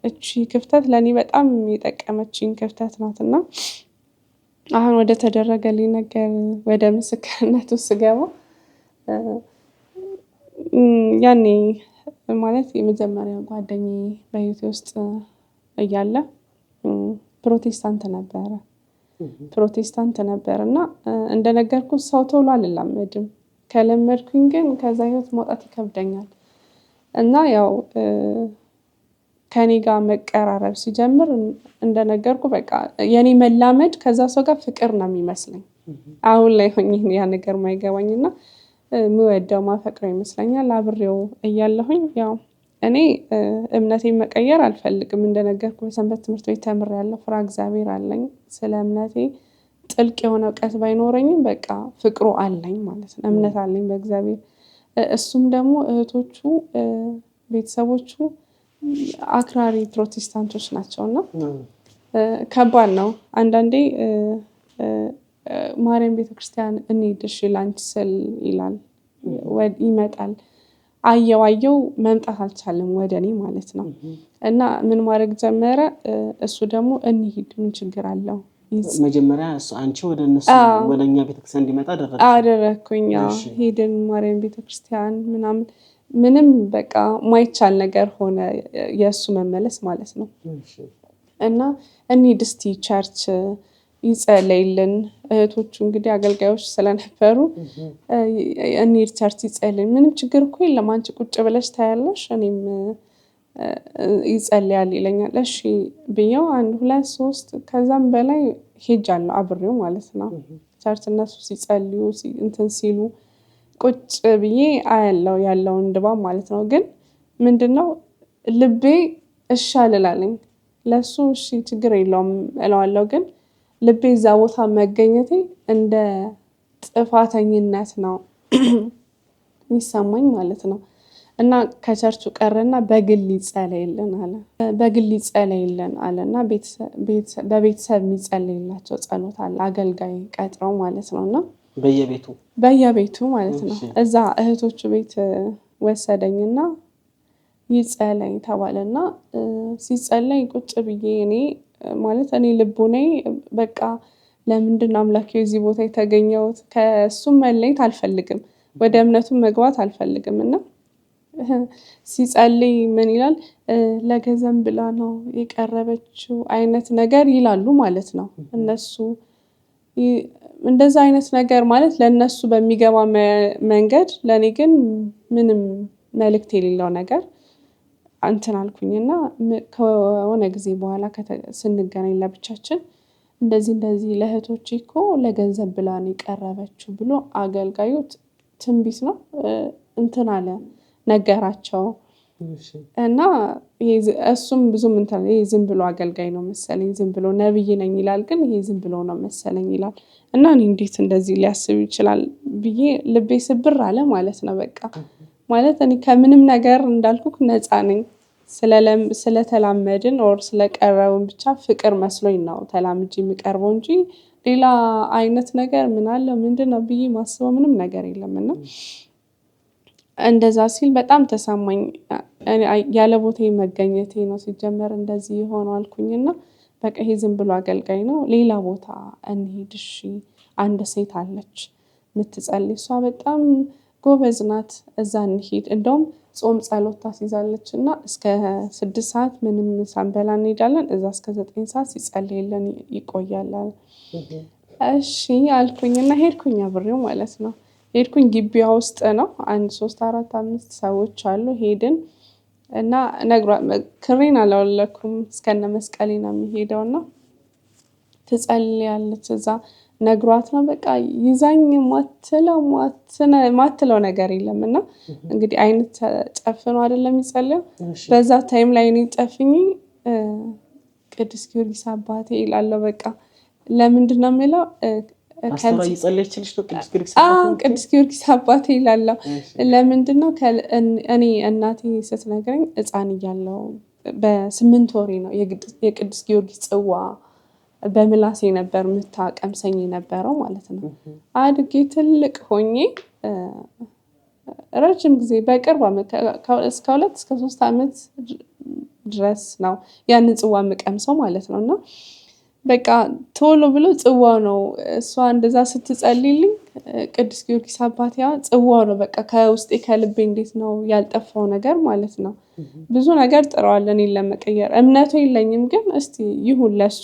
Speaker 1: እቺ ክፍተት ለኔ በጣም የጠቀመችኝ ክፍተት ናትና አሁን ወደ ተደረገልኝ ነገር ወደ ምስክርነቱ ስገባ ያኔ ማለት የመጀመሪያ ጓደኛዬ በህይወቴ ውስጥ እያለ ፕሮቴስታንት ነበር እና እንደነገርኩት ሰው ቶሎ አልላመድም። ከለመድኩኝ ግን ከዛ ህይወት መውጣት ይከብደኛል እና ያው ከኔ ጋር መቀራረብ ሲጀምር እንደነገርኩ በቃ የኔ መላመድ ከዛ ሰው ጋር ፍቅር ነው የሚመስለኝ። አሁን ላይ ሆኜ ያ ነገር ማይገባኝና ምወደው ማፈቅረው ይመስለኛል። አብሬው እያለሁኝ ያው እኔ እምነቴን መቀየር አልፈልግም። እንደነገርኩ በሰንበት ትምህርት ቤት ተምሬያለሁ። ፍራ እግዚአብሔር አለኝ። ስለ እምነቴ ጥልቅ የሆነ እውቀት ባይኖረኝም በቃ ፍቅሩ አለኝ ማለት ነው። እምነት አለኝ በእግዚአብሔር። እሱም ደግሞ እህቶቹ ቤተሰቦቹ አክራሪ ፕሮቴስታንቶች ናቸውና ከባድ ነው። አንዳንዴ ማርያም ቤተክርስቲያን እንሂድ እሺ ላንቺ ስል ይላል ይመጣል። አየው መምጣት አልቻለም ወደኔ ማለት ነው። እና ምን ማድረግ ጀመረ እሱ ደግሞ እንሂድ ምን ችግር አለው
Speaker 2: መጀመሪያ አንቺ ወደነሱ ወደኛ ቤተክርስቲያን እንዲመጣ
Speaker 1: አደረኩኝ። ሄድን ማርያም ቤተክርስቲያን ምንም በቃ ማይቻል ነገር ሆነ የሱ መመለስ ማለት ነው። እና እንሂድ እስቲ ቸርች ይጸለይልን እህቶቹ እንግዲህ አገልጋዮች ስለነበሩ እንሂድ ቸርች ይጸለይ ምንም ችግር እኮ የለም አንቺ ቁጭ ብለሽ ታያለሽ እኔም ይጸልያል ይለኛል። እሺ ብየው 1 2 3 ከዛም በላይ ሄጃለሁ አብሬው ማለት ነው። ቸርች እነሱ ሲጸልዩ እንትን ሲሉ ቁጭ ብዬ አያለው ያለውን ድባብ ማለት ነው። ግን ምንድነው ልቤ እሺ አልላለኝ ለሱ እሺ ችግር የለውም እለዋለሁ። ግን ልቤ እዛ ቦታ መገኘቴ እንደ ጥፋተኝነት ነው የሚሰማኝ ማለት ነው። እና ከቸርቹ ቀረና በግል ይጸለይልን አለና በቤተሰብ የሚጸለይላቸው ጸሎት አለ አገልጋይ ቀጥረው ማለት ነውና በየቤቱ ማለት ነው። እዛ እህቶቹ ቤት ወሰደኝና ይጸለይ ተባለና ሲጸለይ ቁጭ ብዬ እኔ ልቦኔ በቃ ለምንድነው አምላኬ እዚህ ቦታ የተገኘሁት ከሱ መለየት አልፈልግም ወደ እምነቱ መግባት አልፈልግምና ሲጸልይ ምን ይላል ለገንዘብ ብላ ነው የቀረበችው አይነት ነገር ይላሉ ማለት ነው። እነሱ እንደዛ አይነት ነገር ማለት ለነሱ በሚገባ መንገድ ለኔ ግን ምንም መልእክት የሌለው ነገር አንተን አልኩኝና ከሆነ ጊዜ በኋላ ስንገናኝ ለብቻችን እንደዚህ ለእህቶቼ እኮ ለገንዘብ ብላ ነው የቀረበችው ብሎ አገልጋዩ ትንቢት ነው እንትን አለ ነገራቸው። እና እሱም ብዙም እንትን ዝም ብሎ አገልጋይ ነው መሰለኝ ዝም ብሎ ነብይ ነኝ ይላል ግን ይሄ ዝም ብሎ ነው መሰለኝ ይላል። እና እኔ እንዴት እንደዚህ ሊያስብ ይችላል ብዬ ልቤ ስብር አለ ማለት ነው። በቃ ማለት እኔ ከምንም ነገር እንዳልኩክ ነፃ ነኝ ስለተላመድን ኦር ስለቀረውን ብቻ ፍቅር መስሎኝ ነው ተላምጂ የሚቀርበው እንጂ ሌላ አይነት ነገር ምን አለ ምንድነው ብዬ ማስበው ምንም ነገር የለምና እንደዛ ሲል በጣም ተሰማኝ። ያለ ቦታዬ መገኘቴ ነው ሲጀመር እንደዚህ ሆኖ አልኩኝና በቃ ይሄ ዝም ብሎ አገልጋይ ነው ሌላ ቦታ እንሂድ እሺ አንድ ሴት አለች የምትጸልይ እሷ በጣም ጎበዝ ናት እዛ እንሂድ እንደውም ጾም ጸሎት ታስይዛለችና እስከ 6 ሰዓት ምንም ሳንበላ እንሄዳለን እዛ እስከ 9 ሰዓት ሲጸልይልን ይቆያል። እሺ አልኩኝና ሄድኩኝ አብሬው ማለት ነው። ሄድኩኝ ግቢያ ውስጥ ነው 1 3 4 5 ሰዎች አሉ ሄድን እና ክሬን አላወለኩም እስከነ መስቀሌ ነው የሚሄደውና ትጸልያለች እዛ ነግሯት ነው በቃ ይዛኝ ማትለው ነገር የለምና እንግዲህ አይነት ጨፍኖ አይደለም ይጸልየው በዛ ታይም ላይ እኔ ጨፍኝ ቅዱስ ጊዮርጊስ አባቴ ይላል። በቃ ለምንድነው የሚለው
Speaker 2: አስተዋይ ይጸልይልሽ ነው
Speaker 1: ቅዱስ ጊዮርጊስ አባቴ ይላል። ለምንድነው እኔ እናቴ ስትነግረኝ ሕፃን እያለሁ በ8 ወሬ ነው የቅዱስ ጊዮርጊስ ጽዋ በምላሴ ነበር የምታቀምሰኝ ነበረው ማለት ነው። አድጌ ትልቅ ሆኜ ረጅም ጊዜ በቅርብ እስከ 2 እስከ 3 አመት ድረስ ነው ያንን ጽዋ መቀምሰው ማለት ነውና በቃ ቶሎ ብሎ ጽዋው ነው እሷ እንደዛ ስትጸልይልኝ ቅዱስ ጊዮርጊስ አባቴ ጽዋው ነው በቃ ከውስጤ ከልቤ እንዴት ነው ያልጠፋው ነገር ማለት ነው። ብዙ ነገር ጥረዋል እኔን ለመቀየር እምነቱ የለኝም ግን እስቲ ይሁን ለሱ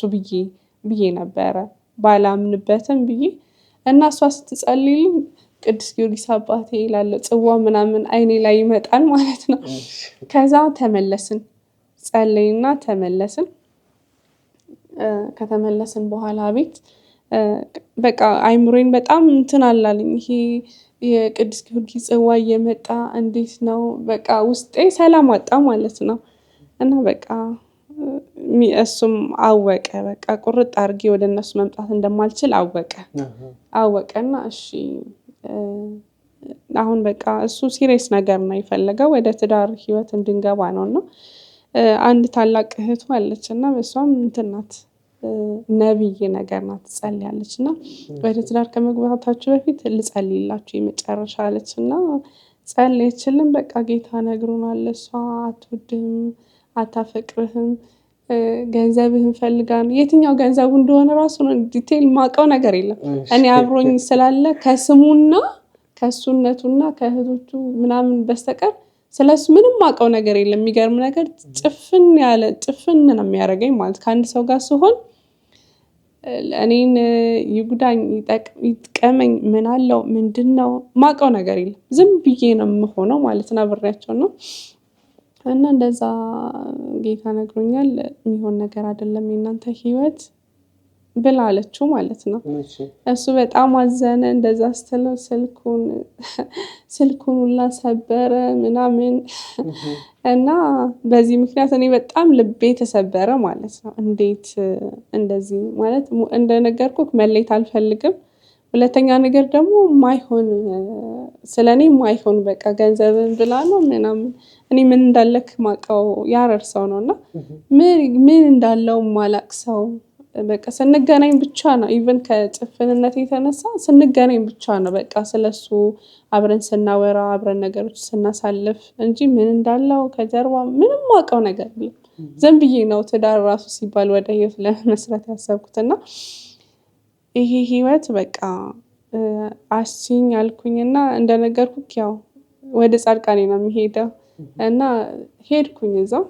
Speaker 1: ብዬ ነበረ ባላምንበትም ብዬ እና እሷ ስትጸልይልኝ ቅዱስ ጊዮርጊስ አባቴ ይላል ጽዋው ምናምን አይኔ ላይ ይመጣል ማለት ነው። ከዛ ተመለስን ጸለይና ተመለስን። ከተመለስን በኋላ ቤት በቃ አይምሮዬን በጣም እንትን አላለኝ ይሄ የቅዱስ ጊዮርጊስ ጽዋ እየመጣ እንዴት ነው በቃ ውስጤ ሰላም አጣ ማለት ነው። እና በቃ እሱም አወቀ በቃ ቁርጥ አድርጌ ወደ እነሱ መምጣት እንደማልችል አወቀና እሺ አሁን በቃ እሱ ሲሪየስ ነገር ነው የፈለገው ወደ ትዳር ህይወት እንድንገባ ነውና አንድ ታላቅ እህቱ አለችና በሷም እንትን ናት ነብይ ነገር ናት ትጸልያለችና ወደ ትዳር ከመግባታችሁ በፊት ልጸልይላችሁ የመጨረሻ አለችና ጸልየችልን በቃ ጌታ ነግሮናል። እሷ አትወድህም፣ አታፈቅርህም፣ ገንዘብህን ፈልጋ ነው። የትኛው ገንዘቡ እንደሆነ ራሱ ዲቴል ማውቀው ነገር የለም። እኔ አብሮኝ ስላለ ከስሙና ከሱነቱና ከእህቶቹ ምናምን በስተቀር ስለሱ ምንም ማውቀው ነገር የለም። የሚገርም ነገር ጭፍን ነው የሚያደርገኝ ማለት ከአንድ ሰው ጋር ሲሆን እኔን ይጉዳኝ ይጥቀመኝ ምን አለው ምንድነው ማውቀው ነገር የለም። ዝም ብዬ ነው የምሆነው ማለት ነው አብሬያቸው ነው። እና እንደዛ ጌታ ነግሮኛል። የሚሆን ነገር አይደለም የእናንተ ህይወት ብላለችው ማለት ነው። እሱ በጣም አዘነ። እንደዛ ስትለው ስልኩን ሁላ ሰበረ ምናምን እና በዚህ ምክንያት እኔ በጣም ልቤ ተሰበረ ማለት ነው። እንዴት እንደዚህ ማለት እንደነገርኩህ መለየት አልፈልግም። ሁለተኛ ነገር ደግሞ ማይሆን ስለኔ ማይሆን በቃ ገንዘብን ብላ ነው ምናምን እኔ ምን እንዳለክ ማቀው ያረርሰው ነውና ምን እንዳለው ማላቅሰው በቃ ስንገናኝ ብቻ ነው ኢቭን ከጭፍንነት የተነሳ ስንገናኝ ብቻ ነው በቃ ስለሱ አብረን ስናወራ አብረን ነገሮች ስናሳልፍ እንጂ ምን እንዳለው ከጀርባ ምንም ማቀው ነገር የለም። ዝም ብዬ ነው ትዳር ራሱ ሲባል ወደ ህይወት ለመስራት ያሰብኩትና ይሄ ህይወት በቃ አስኝ አልኩኝና እንደነገርኩክ ያው ወደ ጻድቃኔ ነው የሚሄደው እና ሄድኩኝ እዛው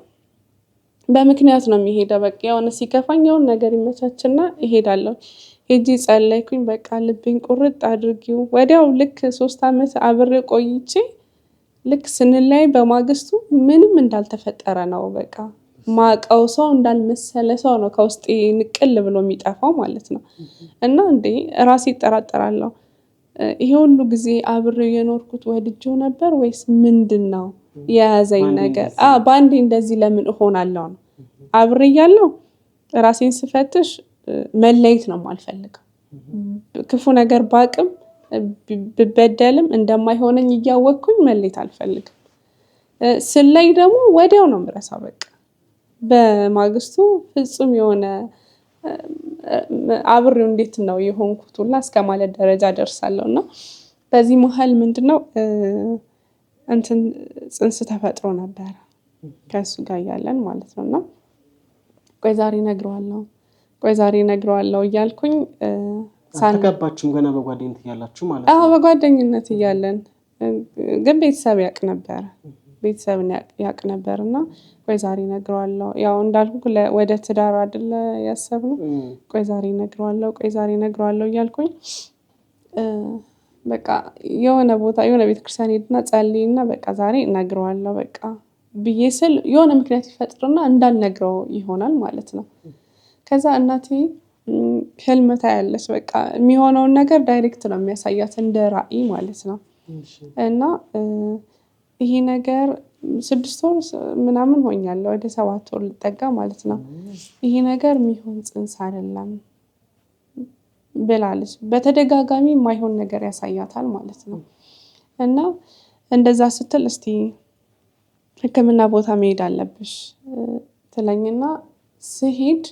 Speaker 1: በምክንያት ነው የሚሄደው። በቃ የሆነ ሲከፋኝ የሆነ ነገር ይመቻችና እሄዳለሁ። ሄጂ ጸለይኩኝ በቃ ልቤን ቁርጥ አድርጊው። ወዲያው ልክ 3 አመት አብሬ ቆይቼ ልክ ስንለያይ በማግስቱ ምንም እንዳልተፈጠረ ነው በቃ ማቀው ሰው እንዳልመሰለ ሰው ነው ከውስጤ ንቅል ብሎ የሚጠፋው ማለት ነው። እና እንዴ ራሴ እጠራጠራለሁ ይሄ ሁሉ ጊዜ አብሬው የኖርኩት ወድጄው ነበር ወይስ ምንድነው የያዘኝ ነገር? ባንዴ እንደዚህ ለምን እሆናለሁ ነው አብሬ ያለው ራሴን ስፈትሽ መለየት ነው የማልፈልገው። ክፉ ነገር ባቅም ብበደልም እንደማይሆነኝ እያወቅኩኝ መለየት አልፈልግም። ስለይ ደግሞ ወዲያው ነው ምረሳው በቃ በማግስቱ ፍጹም የሆነ አብሬው እንዴት ነው የሆንኩት ሁላ እስከማለት ደረጃ ደርሳለሁና በዚህ መሃል ምንድነው እንትን ጽንስ ተፈጥሮ ነበር ከሱ ጋር ያለን ማለት ነውና ቆይ ዛሬ ነግረዋለሁ እያልኩኝ
Speaker 2: ተጋባችሁም ገና በጓደኝነት ያላችሁ ማለት ነው?
Speaker 1: በጓደኝነት እያለን ግን ቤተሰብ ያቅ ነበርና ቆይ ዛሬ ነግረዋለሁ ያው እንዳልኩ ወደ ትዳር አይደለ ያሰብነው። ቆይ ዛሬ ነግረዋለሁ እያልኩኝ በቃ የሆነ ቤተክርስቲያን ሄድና ጸልይና በቃ ዛሬ ነግረዋለሁ በቃ ብዬ ስል የሆነ ምክንያት ይፈጥርና እንዳልነግረው ይሆናል ማለት ነው። ከዛ እናቴ ህልም ታያለች በቃ የሚሆነውን ነገር ዳይሬክት ነው የሚያሳያት እንደ ራእይ ማለት ነው። እና ይሄ ነገር 6 ወር ምናምን ሆኛለሁ ወደ 7 ወር ልጠጋ ማለት ነው። ይሄ ነገር የሚሆን ጽንስ አይደለም ብላለች። በተደጋጋሚ የማይሆን ነገር ያሳያታል ማለት ነው። እና እንደዛ ስትል እስቲ ህክምና ቦታ መሄድ አለብሽ ትለኝና ስሄድ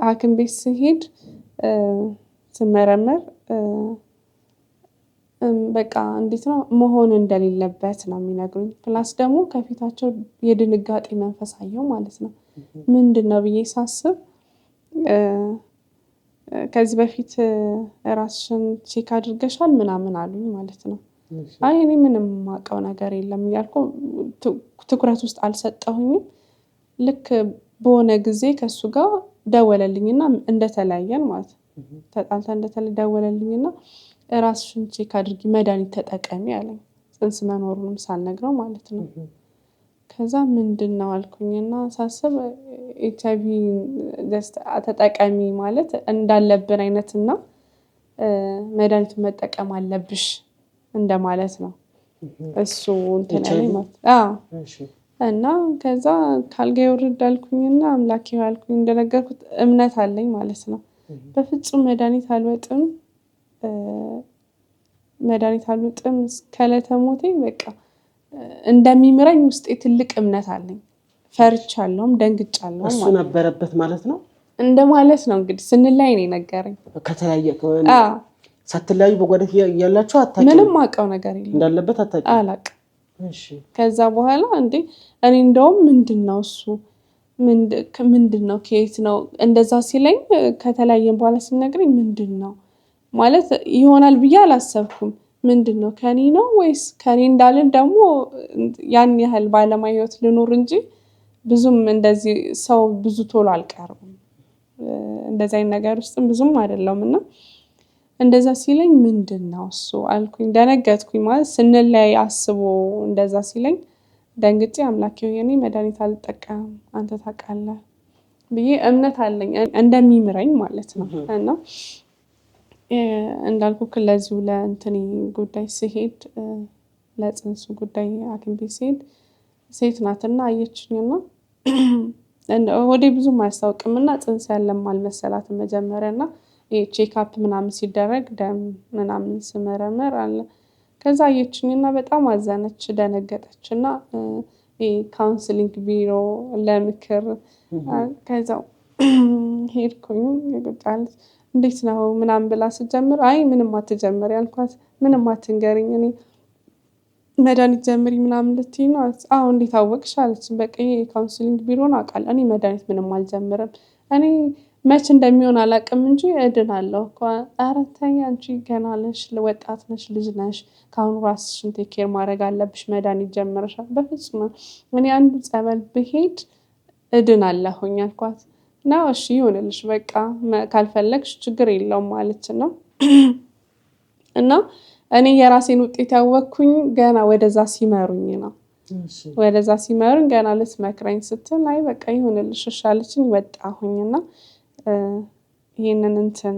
Speaker 1: ሐኪም ቤት ስሄድ ስመረመር በቃ እንዴት ነው መሆን እንደሌለበት ነው የሚነግሩኝ። ፕላስ ደግሞ ከፊታቸው የድንጋጤ መንፈስ አየው ማለት ነው። ምንድነው ብዬ ሳስብ ከዚህ በፊት ራስሽን ቼክ አድርገሻል ምናምን አሉኝ ማለት ነው። አይ እኔ ምንም ማቀው ነገር የለም እያልኩ ትኩረት ውስጥ አልሰጠሁኝም። ልክ በሆነ ጊዜ ከሱ ጋር ደወለልኝና እንደተለያየን ማለት ነው። ተጣልተን እንደተለያየን ደወለልኝና ራስሽን ቼክ አድርጊ መድኃኒት ተጠቀሚ አለኝ። ጽንስ መኖሩንም ሳልነግረው ማለት ነው። ከዛ ምንድነው አልኩኝና ሳስብ ኤችአይቪ ተጠቀሚ ማለት እንዳለብን አይነትና መድኃኒት መጠቀም አለብሽ እንደማለት ነው። እሱ እንትን ያለኝ ማለት እና ከዛ ካልጋዬ ወርድ አልኩኝና አምላኬ አልኩኝ እንደነገርኩት እምነት አለኝ ማለት ነው። በፍጹም መድኃኒት አልወጥም እስከዕለተ ሞቴ በቃ እንደሚምረኝ ውስጤ ትልቅ እምነት አለኝ። ፈርቻለሁም ደንግጫለሁም
Speaker 2: እሱ ነበረበት ማለት ነው።
Speaker 1: እንደማለት ነው እንግዲህ ስንላይ ነው ነገረኝ።
Speaker 2: ከተለያየ ሳትለያዩ በጓደት ያላችሁ አታውቂም?
Speaker 1: ምንም አውቀው ነገር የለም
Speaker 2: እንዳለበት አታውቂም?
Speaker 1: አላውቅም።
Speaker 2: እሺ
Speaker 1: ከዛ በኋላ እንዴ እኔ እንደውም ምንድነው እሱ ምንድነው ከየት ነው እንደዛ ሲለኝ ከተለያየን በኋላ ሲነግረኝ ምንድነው ማለት ይሆናል ብዬ አላሰብኩም። ምንድነው ከኔ ነው ወይስ ከኔ እንዳልን ደግሞ ያን ያህል ባለማየት ልኖር እንጂ ብዙም እንደዚህ ሰው ብዙ ቶሎ አልቀርብም እንደዛ አይነት ነገር ውስጥም ብዙም አይደለምና እንደዛ ሲለኝ ምንድነው እሱ አልኩኝ። ደነገጥኩኝ። ማለት ስንለያይ አስቦ እንደዛ ሲለኝ ደንግጬ አምላኬ እኔ መድኃኒት አልጠቀምም አንተ ታውቃለህ ብዬ እምነት አለኝ እንደሚምረኝ ማለት ነው። እና እንዳልኩክ ለዚሁ ለእንትኔ ጉዳይ ሲሄድ ለጽንሱ ጉዳይ ሐኪም ቤት ሲሄድ ሴት ናትና አየችኝና ሆዴ ብዙም አያስታውቅምና ጽንስ ያለም አልመሰላትም መጀመሪያና ቼክአፕ ምናምን ሲደረግ ደም ምናምን ስመረመር አለ። ከዛ አየችኝና በጣም አዘነች፣ ደነገጠችና ካውንስሊንግ ቢሮ ለምክር ከዛው ሄድኩኝ። ይቆጣል እንዴት ነው ምናምን ብላ ስትጀምር አይ ምንም አትጀምሪ ያልኳት፣ ምንም አትንገሪኝ እኔ መድኃኒት ጀምሪ ምናምን ልትይ ነው? አዎ እንዴት አወቅሽ አለች። በቃ ይሄ ካውንስሊንግ ቢሮን አውቃለሁ እኔ መድኃኒት ምንም አልጀምርም እኔ መች እንደሚሆን አላውቅም እንጂ እድናለሁ እኮ። ኧረ ተይ አንቺ ገና ነሽ፣ ወጣት ነሽ፣ ልጅ ነሽ፣ ካሁን ራስሽን ቴክ ኬር ማድረግ አለብሽ፣ መድኃኒት ጀምረሻል። በፍጹም እኔ አንዱ ጸበል ብሄድ እድናለሁኝ አልኳት። ነው እሺ ይሁንልሽ በቃ ካልፈለግሽ ችግር የለውም ማለት ነው። እና እኔ የራሴን ውጤት ያወቅኩኝ ገና ወደዛ ሲመሩኝ ነው። ወደዛ ሲመሩኝ ገና ልትመክረኝ ስትል አይ በቃ ይሁንልሽ እሺ አለችኝ። ወጣሁኝና ይሄንን እንትን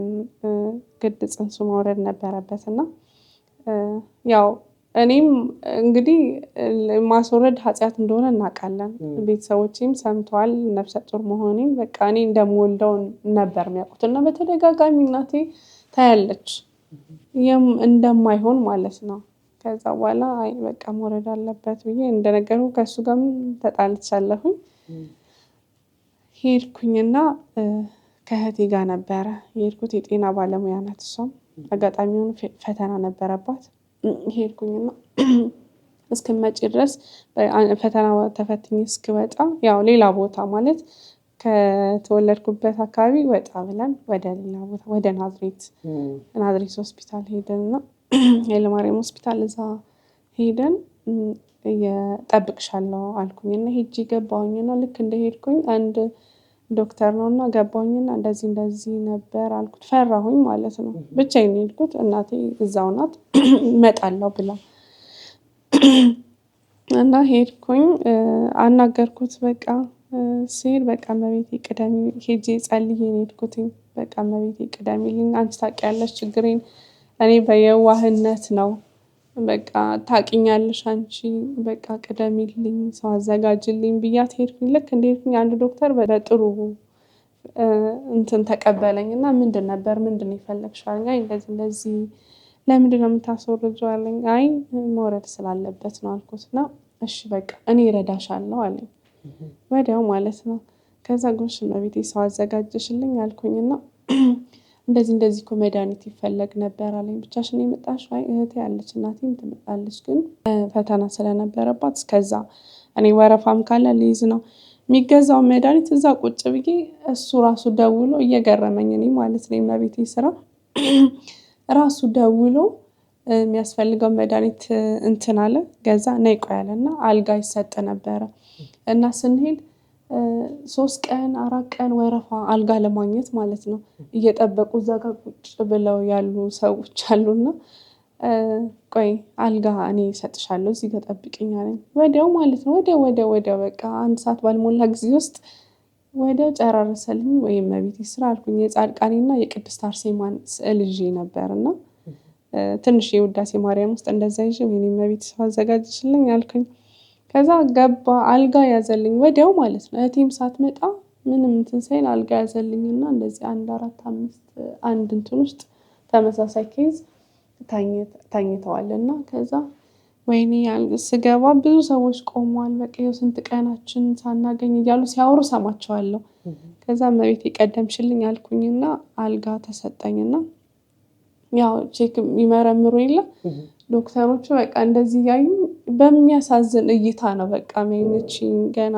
Speaker 1: ግድ ጽንሱ መውረድ ነበረበትና ያው እኔም እንግዲህ ማስወረድ ኃጢአት እንደሆነ እናውቃለን። ቤተሰቦቼም ሰምተዋል ነፍሰ ጡር መሆኔን። በቃ እኔ እንደምወልደው ነበር የሚያውቁትና በተደጋጋሚ እናቴ ታያለች እንደማይሆን ማለት ነው። ከዛ በኋላ አይ በቃ መውረድ አለበት ብዬ እንደነገሩ ከሱ ጋርም ተጣልቻለሁኝ። ሄድኩኝና ከእህቴ ጋር ነበረ የሄድኩት። የጤና ባለሙያ ናት እሷም። አጋጣሚውን ፈተና ነበረባት። ሄድኩኝና እስክመጪ ድረስ ፈተና ተፈትኜ እስክወጣ ያው ሌላ ቦታ ማለት ከተወለድኩበት አካባቢ ወጣ ብለን ወደ ሌላ ቦታ ወደ ናዝሬት ሆስፒታል ሄደንና ኃይለማርያም ሆስፒታል እዛ ሄደን እጠብቅሻለሁ አልኩኝና ሄጄ ገባሁኝና ልክ እንደሄድኩኝ አንድ ዶክተር ነውና ገባሁኝና እንደዚህ ነበር አልኩት። ፈራሁኝ ማለት ነው። ብቻዬን ሄድኩት። እናቴ እዛው ናት እመጣለሁ ብላ እና ሄድኩኝ። አናገርኩት። በቃ ሲሄድ በቃ እመቤቴ ቅደሚ ሄጄ ጸልዬ ነው ሄድኩት። በቃ እመቤቴ ቅደሚልኝ አንቺ ታውቂያለሽ ችግሬን እኔ በየዋህነት ነው በቃ ታውቂኛለሽ አንቺ በቃ ቅደሚልኝ ሰው አዘጋጅልኝ ብያት ሄድኩኝ። ልክ እንደሄድኩኝ አንድ ዶክተር በጥሩ እንትን ተቀበለኝና ምንድን ነው የፈለግሽው አለኝ። አይ እንደዚህ ለምንድን ነው የምታስወርጂው አለኝ። አይ መውረድ ስላለበት ነው አልኩትና እሺ በቃ እኔ እረዳሻለሁ አለኝ ወዲያው ማለት ነው። ከዛ ጎሽ እመቤቴ ሰው አዘጋጅሽልኝ አልኩኝና እንደዚህ እኮ መድኃኒት ይፈለግ ነበር አለኝ። ብቻሽን የመጣሽው? አይ እህቴ ያለች እናቴም ትመጣለች ግን ፈተና ስለነበረባት እስከዛ እኔ ወረፋም ካለ ልይዝ ነው የሚገዛው መድኃኒት እዛ ቁጭ ብዬ እሱ ራሱ ደውሎ እየገረመኝ እኔ ማለት ነው የእመቤቴ ስራ ራሱ ደውሎ የሚያስፈልገው መድኃኒት እንትን አለ ገዛ ነይ ቆይ አለና አልጋ ይሰጥ ነበረ እና ስንሄድ 3 ቀን 4 ቀን ወረፋ አልጋ ለማግኘት ማለት ነው እየጠበቁ እዛ ጋር ቁጭ ብለው ያሉ ሰዎች አሉና ቆይ አልጋ እኔ እሰጥሻለሁ እዚህ ጋር ጠብቂኝ አለኝ። ወዲያው ማለት ነው ወዲያው በቃ 1 ሰዓት ባልሞላ ጊዜ ውስጥ ወዲያው ጨራረሰልኝ። ወይ እመቤቴ ስራ አልኩኝ። የጻድቃኔና የቅድስት አርሴማን ስዕል ይዤ ነበርና ትንሽ የውዳሴ ማርያም ውስጥ እንደዛ ይዤ ወይኔ እመቤቴ ሰው አዘጋጅሽልኝ አልኩኝ። ከዛ ገባ አልጋ ያዘልኝ ወዲያው ማለት ነው። እህቴም ሳትመጣ ምንም እንትን ሳይል አልጋ ያዘልኝና እንደዚህ 1 4 5 አንድ እንትን ውስጥ ተመሳሳይ ኬዝ ታኝተዋልና ከዛ ወይኔ ስገባ ብዙ ሰዎች ቆመዋል። በቃ ይኸው ስንት ቀናችን ሳናገኝ እያሉ ሲያወሩ ሰማቸዋለሁ። ከዛ እመቤቴ ቀደምሽልኝ አልኩኝና አልጋ ተሰጠኝና ያው ቼክ የሚመረምሩ የለ ዶክተሮቹ በቃ እንደዚህ ያዩ በሚያሳዝን እይታ ነው በቃ የሚያዩኝ ገና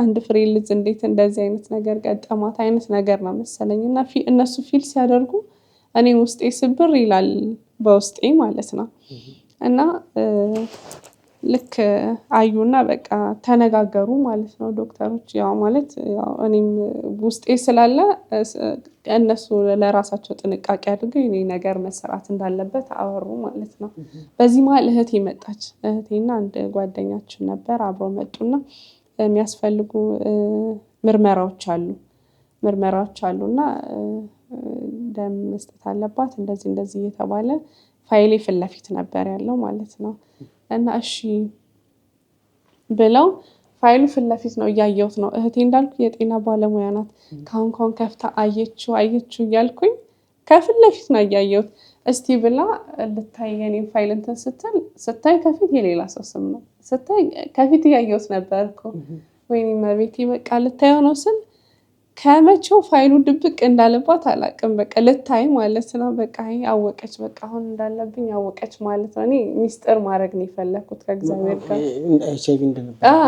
Speaker 1: አንድ ፍሬ ልጅ እንዴት እንደዚህ አይነት ነገር ገጠማት አይነት ነገር ነው መሰለኝና እነሱ ፊል ሲያደርጉ እኔ ውስጤ ስብር ይላል በውስጤ ማለት ነው እና ልክ አዩና በቃ ተነጋገሩ ማለት ነው ዶክተሮች ያው ማለት ያው እኔም ውስጤ ስላለ እነሱ ለራሳቸው ጥንቃቄ አድርገው የኔ ነገር መስራት እንዳለበት አወሩ ማለት ነው በዚህ መሃል እህቴ መጣች እህቴና አንድ ጓደኛችን ነበር አብሮ መጡና የሚያስፈልጉ ምርመራዎች አሉና ደም መስጠት አለባት እንደዚህ እየተባለ ፋይሌ ፍለፊት ነበር ያለው ማለት ነው እና እሺ ብለው ፋይሉ ፍለፊት ነው ያያዩት ነው እህቴ እንዳልኩ የጤና ባለሙያ ናት ካሁን ከፍታ አየችው ያልኩኝ ከፍለፊት ነው ያያዩት እስቲ ብላ ልታይ የኔ ፋይል እንትን ስታይ ከፊት የሌላ ሰው ስም ነው ስታይ ከፊት ያያዩት ነበርኩ ወይኔ መቤቴ በቃ ልታየው ነው ስል ከመቼው ፋይሉ ድብቅ እንዳለባት አላቅም በቃ ልታይ ማለት ነው በቃ አወቀች በቃ አሁን እንዳለብኝ አወቀች ማለት ነው እኔ ሚስጥር ማድረግ ነው የፈለኩት ከእግዚአብሔር ጋር
Speaker 2: ኤችአይቪ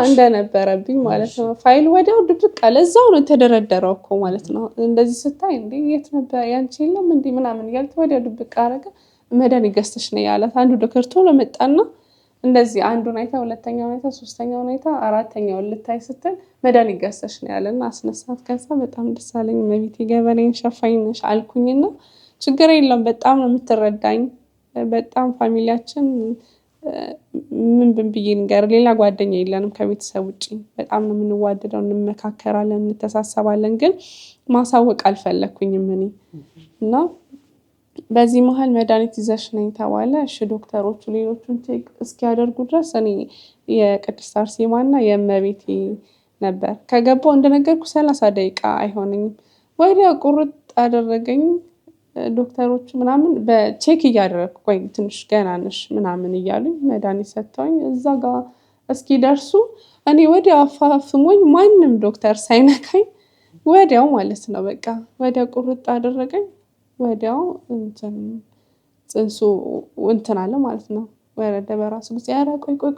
Speaker 1: እንደነበረብኝ ማለት ነው ፋይሉ ወዲያው ድብቅ አለ እዛው ነው ተደረደረው እኮ ማለት ነው እንደዚህ ስታይ እንዴ የት ነበር ያንቺ የለም እንዴ ምናምን ያልተ ወዲያው ድብቅ አረገ መድኃኒት ገዝተሽ ነው ያላት አንዱ ዶክተር ቶሎ መጣና እንደዚህ አንዱን አይታ ሁለተኛውን አይታ ሶስተኛውን አይታ አራተኛውን ልታይ ስትል መድኃኒት ገዝተሽ ነው ያለና አስነሳት ከዛ በጣም ደስ አለኝ መቤቴ ገበሬን ሸፋኝ ነሽ አልኩኝና ችግር የለም በጣም ነው የምትረዳኝ በጣም ፋሚሊያችን ምን ብዬ ንገር ሌላ ጓደኛ የለንም ከቤተሰብ ውጪ በጣም ነው የምንዋደደው እንመካከራለን እንተሳሰባለን ግን ማሳወቅ አልፈለኩኝም እኔ እና በዚህ መሃል መድኃኒት ይዘሽ ነኝ ተባለ እሺ ዶክተሮቹ ሌሎቹን ቼክ እስኪያደርጉ ድረስ እኔ የቅድስት አርሴማና የእመቤቴ ነበር ከገባው እንደነገርኩ 30 ደቂቃ አይሆንኝም ወዲያ ቁርጥ አደረገኝ ዶክተሮቹ ምናምን በቼክ እያደረኩ ቆይ ትንሽ ገና ነሽ ምናምን እያሉኝ መድኃኒት ሰጥተውኝ እዛ ጋር እስኪ ደርሱ እኔ ወዲያው አፋፍሞኝ ማንንም ዶክተር ሳይነካኝ ወዲያው ማለት ነው በቃ ወዲያ ቁርጥ አደረገኝ ወዲያው ጽንሱ እንትን አለ ማለት ነው ወረደ በራሱ ጊዜ ኧረ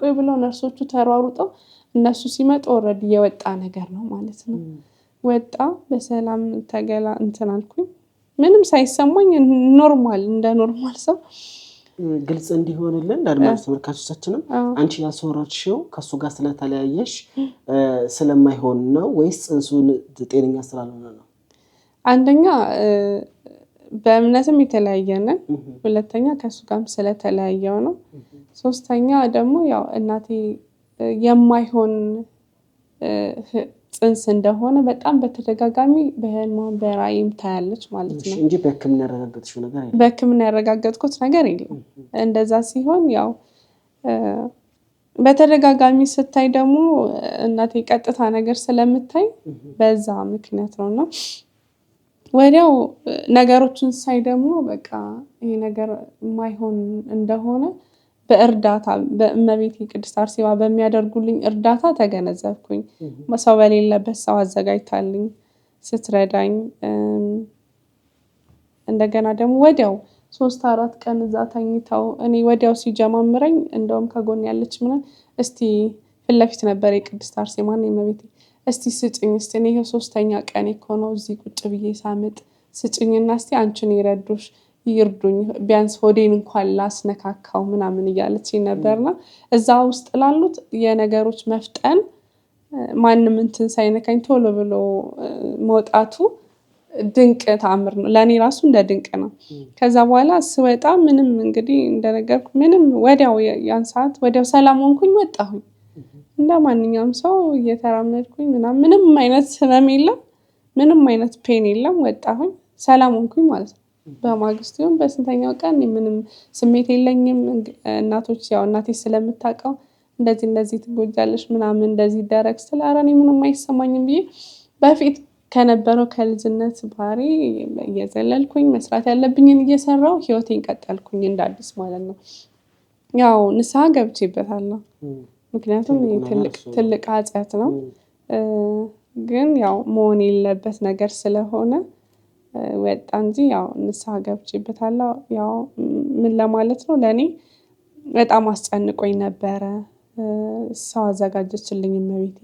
Speaker 1: ቆይ ብለው ነርሶቹ ተሯሩጠው እነሱ ሲመጡ ኦሬዲ የወጣ ነገር ነው ማለት ነው ወጣ በሰላም ተገላ እንትን አልኩኝ ምንም ሳይሰማኝ ኖርማል እንደ ኖርማል ሰው
Speaker 2: ግልጽ እንዲሆንልን ለአድማጭ ተመልካቾቻችንም አንቺ ያስወራችው ከሱ ጋር ስለተለያየሽ ስለማይሆን ነው ወይስ ጽንሱን ጤነኛ ስላልሆነ ነው
Speaker 1: አንደኛ በእምነትም የተለያየነ ሁለተኛ ከሱ ጋርም ስለተለያየው ነው ሶስተኛ ደግሞ ያው እናቴ የማይሆን ጽንስ እንደሆነ በጣም በተደጋጋሚ በህልሟም በራእይም ታያለች ማለት ነው
Speaker 2: እንጂ በህክምና ያረጋገጥሽው ነገር አይደለም
Speaker 1: በህክምና ያረጋገጥኩት ነገር የለም እንደዛ ሲሆን ያው በተደጋጋሚ ስታይ ደግሞ እናቴ ቀጥታ ነገር ስለምታይ በዛ ምክንያት ነውና ወዲያው ነገሮችን ሳይ ደግሞ በቃ ይሄ ነገር የማይሆን እንደሆነ በእርዳታ በእመቤቴ ቅድስት አርሴማ በሚያደርጉልኝ እርዳታ ተገነዘብኩኝ ሰው በሌለበት ሰው አዘጋጅታልኝ ስትረዳኝ እንደገና ደግሞ ወዲያው 3-4 ቀን እዛ ተኝተው እኔ ወዲያው ሲጀማምረኝ እንደውም ከጎን ያለች ምን እስቲ ፍለፊት ነበር የቅድስት አርሴማና የእመቤቴ እስቲ ስጭኝ እስቲ እኔ 3ኛ ቀን እኮነው እዚህ ቁጭ ብዬ ሳምጥ ስጭኝና እስቲ አንቺን ይረዱሽ ይርዱኝ ቢያንስ ሆዴን እንኳን ላስነካካው ምናምን እያለች ነበርና እዛ ውስጥ ላሉት የነገሮች መፍጠን ማንንም እንትን ሳይነካኝ ቶሎ ብሎ መውጣቱ ድንቅ ተአምር ነው ለኔ ራሱ እንደ ድንቅ ነው ከዛ በኋላ ስወጣ ምንም እንግዲህ እንደነገርኩ ምንም ወዲያው ያን ሰዓት ወዲያው ሰላም ሆንኩኝ ወጣሁኝ እንደማንኛውም ሰው እየተራመድኩኝ ምንም አይነት ህመም የለም ምንም አይነት ፔን የለም ወጣሁኝ ሰላም ሆንኩኝ ማለት ነው በማግስቱም በስንተኛው ቀን ምንም ስሜት የለኝም እናቶች ያው እናቴ ስለምታቀው እንደዚህ ትጎጃለሽ ምናምን እንደዚህ ደረክ ስለአራኔ ምንም አይሰማኝም ብዬ በፊት ከነበረው ከልጅነት ባህሪ እየዘለልኩኝ መስራት ያለብኝን እየሰራው ህይወቴን ቀጠልኩኝ እንዳዲስ ማለት ነው ያው ንስሐ ገብቼበታለሁ ምክንያቱም ትልቅ ኃጢአት ነው ግን ያው መሆን የሌለበት ነገር ስለሆነ ወጣ እንጂ ያው ንስሐ ገብቼበታለሁ። ያው ምን ለማለት ነው ለኔ በጣም አስጨንቆኝ ነበረ። ሰው አዘጋጀችልኝ እመቤቴ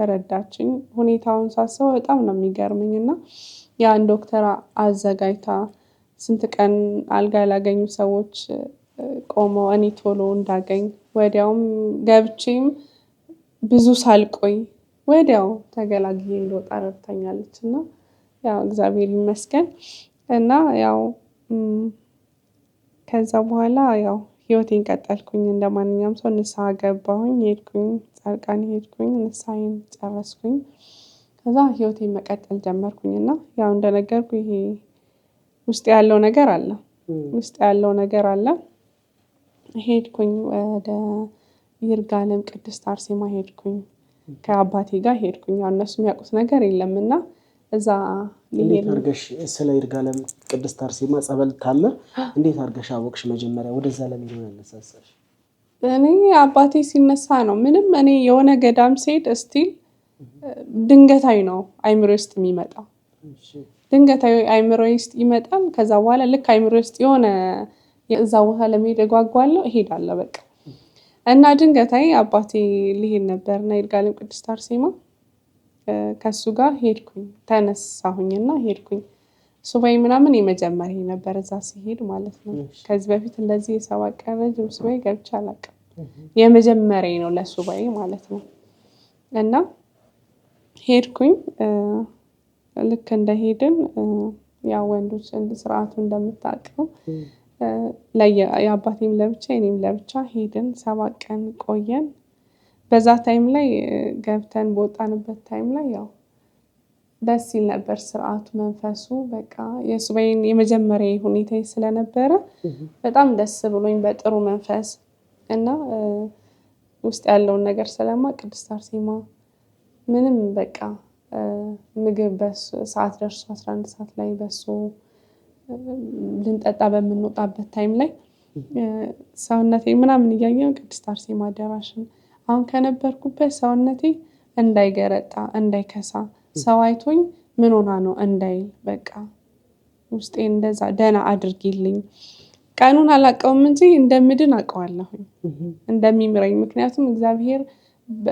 Speaker 1: ረዳችኝ። ሁኔታውን ሳስበው በጣም ነው የሚገርመኝና ያን ዶክተር አዘጋጅታ ስንት ቀን አልጋ ያላገኙ ሰዎች ቆመው እኔ ቶሎ እንዳገኝ ወዲያውም ገብቼም ብዙ ሳልቆይ ወዲያው ተገላግዬ እንደወጣ ረድታኛለች እና ያው እግዚአብሔር ይመስገን። እና ያው ከዛ በኋላ ያው ህይወቴን ቀጠልኩኝ። እንደማንኛውም ሰው ንስሐ ገባሁኝ፣ ሄድኩኝ፣ ጻድቃኔ ሄድኩኝ፣ ንስሐዬን ጨረስኩኝ። ከዛ ህይወቴን መቀጠል ጀመርኩኝ እና ያው እንደነገርኩ ይሄ ውስጥ ያለው ነገር አለ። ሄድኩኝ ወደ ይርጋለም ቅድስት አርሴማ ሄድኩኝ። ከአባቴ ጋር ሄድኩኝ። ያው እነሱ የሚያውቁት ነገር የለምና እዛ
Speaker 2: እንዴት አድርገሽ ስለ ይርጋለም ቅድስት አርሴማ ጸበል ታምር እንዴት አድርገሽ አወቅሽ? መጀመሪያ ወደዛ ለምን ያነሳሳሽ?
Speaker 1: እኔ አባቴ ሲነሳ ነው። ምንም እኔ የሆነ ገዳም ስሄድ እስቲል ድንገታዊ ነው አይምሮ ውስጥ የሚመጣው። ድንገታዊ አይምሮ ውስጥ ይመጣል። ከዛ በኋላ ልክ አይምሮ ውስጥ የሆነ እዛ ቦታ ለመሄድ እጓጓለሁ፣ እሄዳለሁ በቃ። እና ድንገታዊ አባቴ ሊሄድ ነበርና ይርጋለም ቅድስት አርሴማ ከሱ ጋር ሄድኩኝ። ተነሳሁኝና ሄድኩኝ። ሱባኤ ምናምን የመጀመሪያ ነበር እዛ ሲሄድ ማለት ነው። ከዚህ በፊት እንደዚህ የሰባት ቀን ረጅም ሱባኤ ገብቼ አላውቅም። የመጀመሪያ ነው ለሱባኤ ማለት ነው። እና ሄድኩኝ። ልክ እንደሄድን ያው ወንዶች ስርዓቱ እንደምታውቀው የአባቴም ለብቻ የኔም ለብቻ ሄድን። 7 ቀን ቆየን። በዛ ታይም ላይ ገብተን በወጣንበት ታይም ላይ ያው ደስ ይል ነበር ስርዓቱ፣ መንፈሱ በቃ የሱባኤን የመጀመሪያ ሁኔታ ስለነበረ በጣም ደስ ብሎኝ በጥሩ መንፈስ እና ውስጥ ያለውን ነገር ስለማ ቅድስት አርሴማ ምንም በቃ ምግብ በሰዓት ደርሶ 11 ሰዓት ላይ በሱ ልንጠጣ በምንወጣበት ታይም ላይ ሰውነቴ ምናምን እያየው ቅድስት አርሴማ አደራሽን አሁን ከነበርኩበት ሰውነቴ እንዳይገረጣ እንዳይከሳ ሰው አይቶኝ ምን ሆና ነው እንዳይል በቃ ውስጤ እንደዛ ደህና አድርጊልኝ። ቀኑን አላውቀውም እንጂ እንደምድን አውቀዋለሁኝ እንደሚምረኝ። ምክንያቱም እግዚአብሔር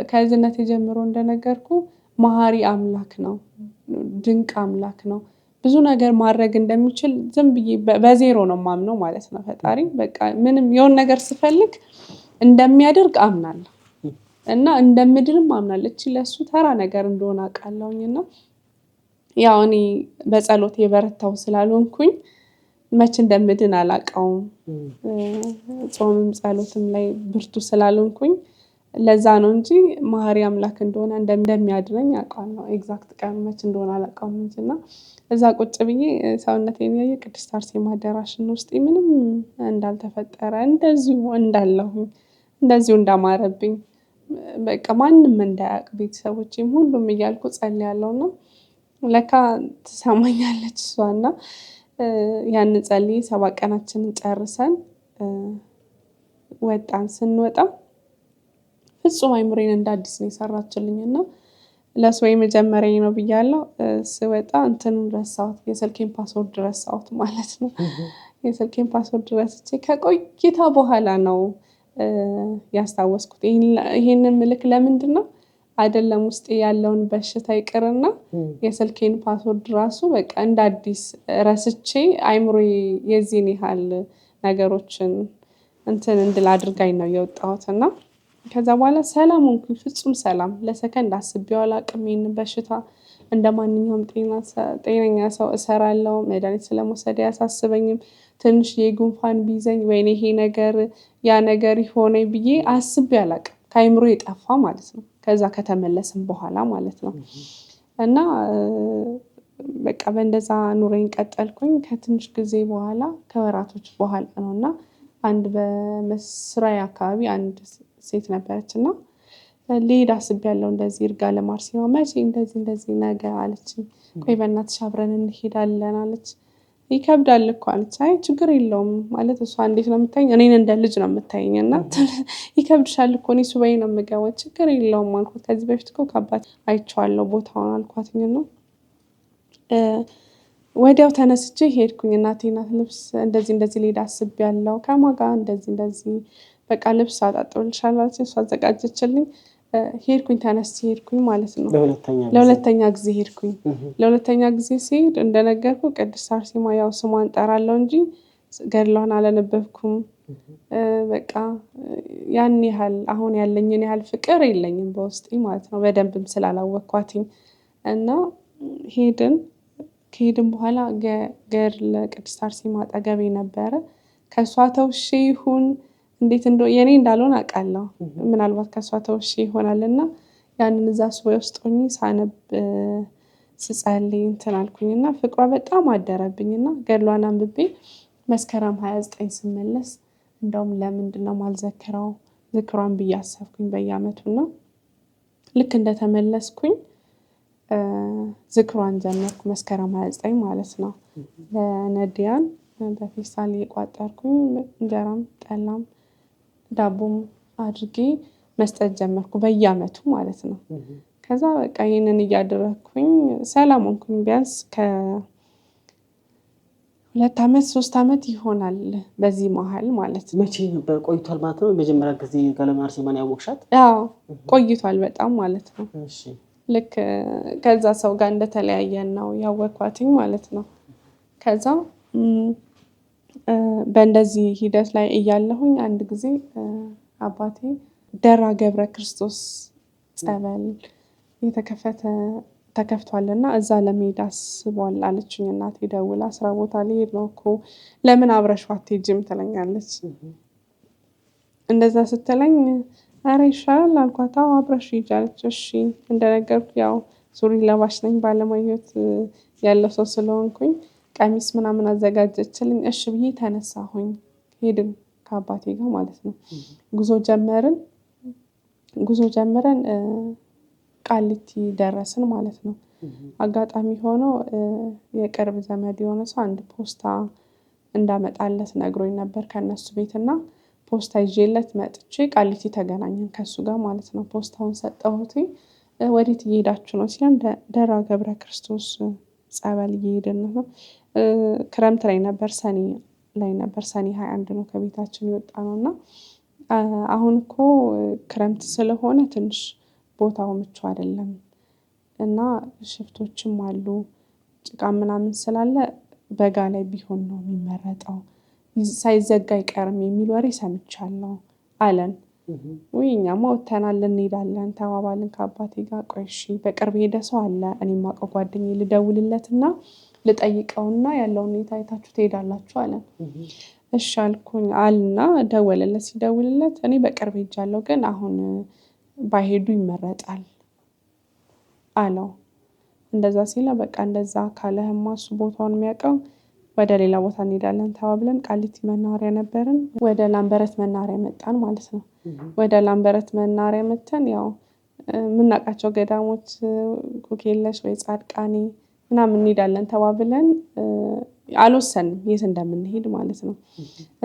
Speaker 1: ከልጅነቴ ጀምሮ እንደነገርኩ መሐሪ አምላክ ነው፣ ድንቅ አምላክ ነው። ብዙ ነገር ማድረግ እንደሚችል ዝም ብዬ በዜሮ ነው ማምነው ማለት ነው። ፈጣሪ በቃ ምንም የሆነ ነገር ስፈልግ እንደሚያደርግ አምናለሁ እና እንደምድንም አምናለሁ። ለሱ ተራ ነገር እንደሆነ አውቃለሁኝና ያው እኔ በጸሎት የበረታው ስላልሆንኩኝ መቼ እንደምድን አላውቀውም። ጾምም ጸሎትም ላይ ብርቱ ስላልሆንኩኝ ለዛ ነው እንጂ መሐሪ አምላክ እንደሆነ እንደሚያድነኝ አውቃለሁ። ኤግዛክት ቀን መቼ እንደሆነ አላውቀውም እንጂና እዛ ቁጭ ብዬ ሰውነቴን ያየ ቅድስት አርሴማ አዳራሽን ውስጥ ምንም እንዳልተፈጠረ እንደዚሁ እንዳለሁኝ እንደዚሁ እንዳማረብኝ በቃ ማንም እንዳያውቅ ቤተሰቦቼም ሁሉም እያልኩ ጸልያለሁና ለካ ትሰማኛለች እሷና ያንን ጸልይ 7 ቀናችንን ጨርሰን ወጣን። ስንወጣ ፍጹም አይምሮዬን እንዳዲስ ነው የሰራችልኝና ለሱባኤ መጀመሪያ ነው ብያለሁ። ስወጣ እንትኑን ረሳሁት፣ የስልኬን ፓስወርድ ረሳሁት ማለት ነው። የስልኬን ፓስወርድ ረስቼ ከቆይታ በኋላ ነው ያስታወስኩት። ይሄንን ምልክ ለምንድን ነው አይደለም ውስጥ ያለውን በሽታ ይቅርና የስልኬን ፓስወርድ ራሱ በቃ እንደ አዲስ ረስቼ አይምሮዬ የዚህን ያህል ነገሮችን እንትን እንድል አድርጋኝ ነው የወጣሁትና ከዛ በኋላ ሰላም ሆንኩኝ፣ ፍጹም ሰላም። ለሰከንድ አስቤው አላውቅም። ይሄንን በሽታ እንደማንኛውም ጤነኛ ሰው እሰራለሁ። መድኃኒት ስለመውሰድ አያሳስበኝም። ትንሽ የጉንፋን ቢይዘኝ ወይኔ ይሄ ነገር ያ ነገር ይሆነኝ ብዬ አስቤ አላውቅም። ከአይምሮ የጠፋ ማለት ነው። ከዛ ከተመለስን በኋላ ማለት ነው። እና በቃ በእንደዛ ኑሬን ቀጠልኩኝ። ከትንሽ ጊዜ በኋላ ከወራቶች በኋላ ነውና አንድ በመስራይ አካባቢ አንድ ሴት ነበረችና ልሄድ አስቤያለሁ እንደዚህ ይርጋለም አርሴማ መቼ እንደዚህ ነገ አለችኝ። ቆይ በእናትሽ አብረን እንሄዳለን አለች። ይከብዳል እኮ አለች። አይ ችግር የለውም ማለት እሷ እንዴት ነው የምታየኝ? እኔን እንደ ልጅ ነው የምታየኝ እና ይከብድሻል እኮ እኔ ሱባኤ ነው የምገባው። ችግር የለውም አልኳት። ከዚህ በፊት እኮ ከአባት አይቼዋለሁ ቦታውን አልኳትኝ ነው። ወዲያው ተነስቼ ሄድኩኝ። እናቴ ናት ልብስ እንደዚህ ልሄድ አስቤያለሁ ከማን ጋር እንደዚህ በቃ ልብስ አጣጥብልሻለሁ አለችኝ። እሷ አዘጋጀችልኝ። ሄድኩኝ ተነስቼ ሄድኩኝ ማለት ነው። ለሁለተኛ ጊዜ ሄድኩኝ። ለሁለተኛ ጊዜ ሲሄድ እንደነገርኩ ቅድስት አርሴማ ያው ስሟን ጠራለሁ እንጂ ገድሏን አላነበብኩም። በቃ ያን ያህል አሁን ያለኝን ያህል ፍቅር የለኝም በውስጤ ማለት ነው። በደንብም ስላላወቅኳትኝ እና ከሄድን በኋላ ገድለ ቅድስት አርሴማ አጠገቤ ነበረ። ከእሷ ተውሼ ይሁን እንዴት የኔ እንዳልሆን አውቃለሁ። ምናልባት ከእሷ ተውሼ ይሆናልና ያንን እዛ ሱባኤ ውስጥ ሆኜ ሳነብ ስጸልይ እንትን አልኩኝና ፍቅሯ በጣም አደረብኝና ገድሏን አንብቤ መስከረም 29 ስመለስ እንደውም ለምንድነው ማልዘክረው ዝክሯን ብዬ አሰብኩኝ በየዓመቱና ልክ እንደተመለስኩኝ ዝክሯን ጀመርኩ። መስከረም 29 ማለት ነው። ለነዲያን በፌስታል እየቋጠርኩኝ እንጀራም ጠላም ዳቦም አድርጌ መስጠት ጀመርኩ በየዓመቱ ማለት ነው። ከዛ በቃ ይሄንን እያደረኩኝ ሰላም ሆንኩኝ። ቢያንስ ከ2 ዓመት 3 ዓመት ይሆናል በዚህ መሀል ማለት ነው።
Speaker 2: መቼ ነበር ቆይቷል ማለት ነው መጀመሪያ ጊዜ ገለማ አርሴማን ያወቅሻት?
Speaker 1: አዎ ቆይቷል በጣም ማለት ነው።
Speaker 2: እሺ
Speaker 1: ልክ ከዛ ሰው ጋር እንደተለያየን ነው ያወቅኳትኝ ማለት ነው። ከዛ በእንደዚህ ሂደት ላይ እያለሁኝ አንድ ጊዜ አባቴ ደራ ገብረ ክርስቶስ ጸበል ተከፍቷልና እዛ ለመሄድ አስቧል አለችኝ እናቴ ደውላ። ስራ ቦታ ልሄድ ነው እኮ ለምን አብረሽው አትሄጂም ትለኛለች። እንደዛ ስትለኝ ኧረ ይሻላል አልኳት። አዎ አብረሽ ሂጂ አለች። እሺ እንደነገርኩ ያው ሱሪ ለባሽ ነኝ ባለሙያ ህይወት ያለው ሰው ስለሆንኩኝ ቀሚስ ምናምን አዘጋጀችልኝ። እሺ ብዬ ተነሳሁኝ። ሄድን ከአባቴ ጋር ማለት ነው። ጉዞ ጀመረን ቃሊቲ ደረስን ማለት ነው። አጋጣሚ ሆኖ የቅርብ ዘመድ የሆነ ሰው አንድ ፖስታ እንዳመጣለት ነግሮኝ ነበር ከነሱ ቤትና ፖስታ ይዤለት መጥቼ ቃሊቲ ተገናኘን ከሱ ጋር ማለት ነው። ፖስታውን ሰጠሁት። ወዴት እየሄዳችሁ ነው ሲለን ደራ ገብረ ክርስቶስ ጸበል እየሄድን ነው። ክረምት ላይ ነበር፣ ሰኔ 21 ነው ከቤታችን የወጣነው እና አሁን እኮ ክረምት ስለሆነ ትንሽ ቦታው ምቹ አይደለም እና ሽፍቶችም አሉ ጭቃ ምናምን ስላለ በጋ ላይ ቢሆን ነው የሚመረጠው፣ ሳይዘጋ አይቀርም የሚል ወሬ ሰምቻለሁ አለን። እኛማ ወተናል እንሄዳለን ተባባልን ከአባቴ ጋር። ቆይ እሺ በቅርብ ሄደ ሰው አለ እኔ የማውቀው ጓደኛዬ ልደውልለትና ልጠይቀውና ያለውን ሁኔታ አይታችሁ ትሄዳላችሁ አለን። እሺ አልኩኝ አልና ደወለለት። ሲደውልለት እኔ በቅርብ ሄጃለሁ ግን አሁን ባይሄዱ ይመረጣል አለው። እንደዛ ሲለ በቃ እንደዛ ካለህማ እሱ ቦታውን የሚያውቀው ወደ ሌላ ቦታ እንሄዳለን ተባብለን ቃሊቲ መናኸሪያ ነበርን። ወደ ላምበረት መናኸሪያ መጣን ማለት ነው። ወደ ላምበረት መናኸሪያ መተን ያው የምናውቃቸው ገዳሞች ኩክየለሽ ወይ ጻድቃኔ ምናምን እንሄዳለን ተባብለን አልወሰንም የት እንደምንሄድ ማለት ነው።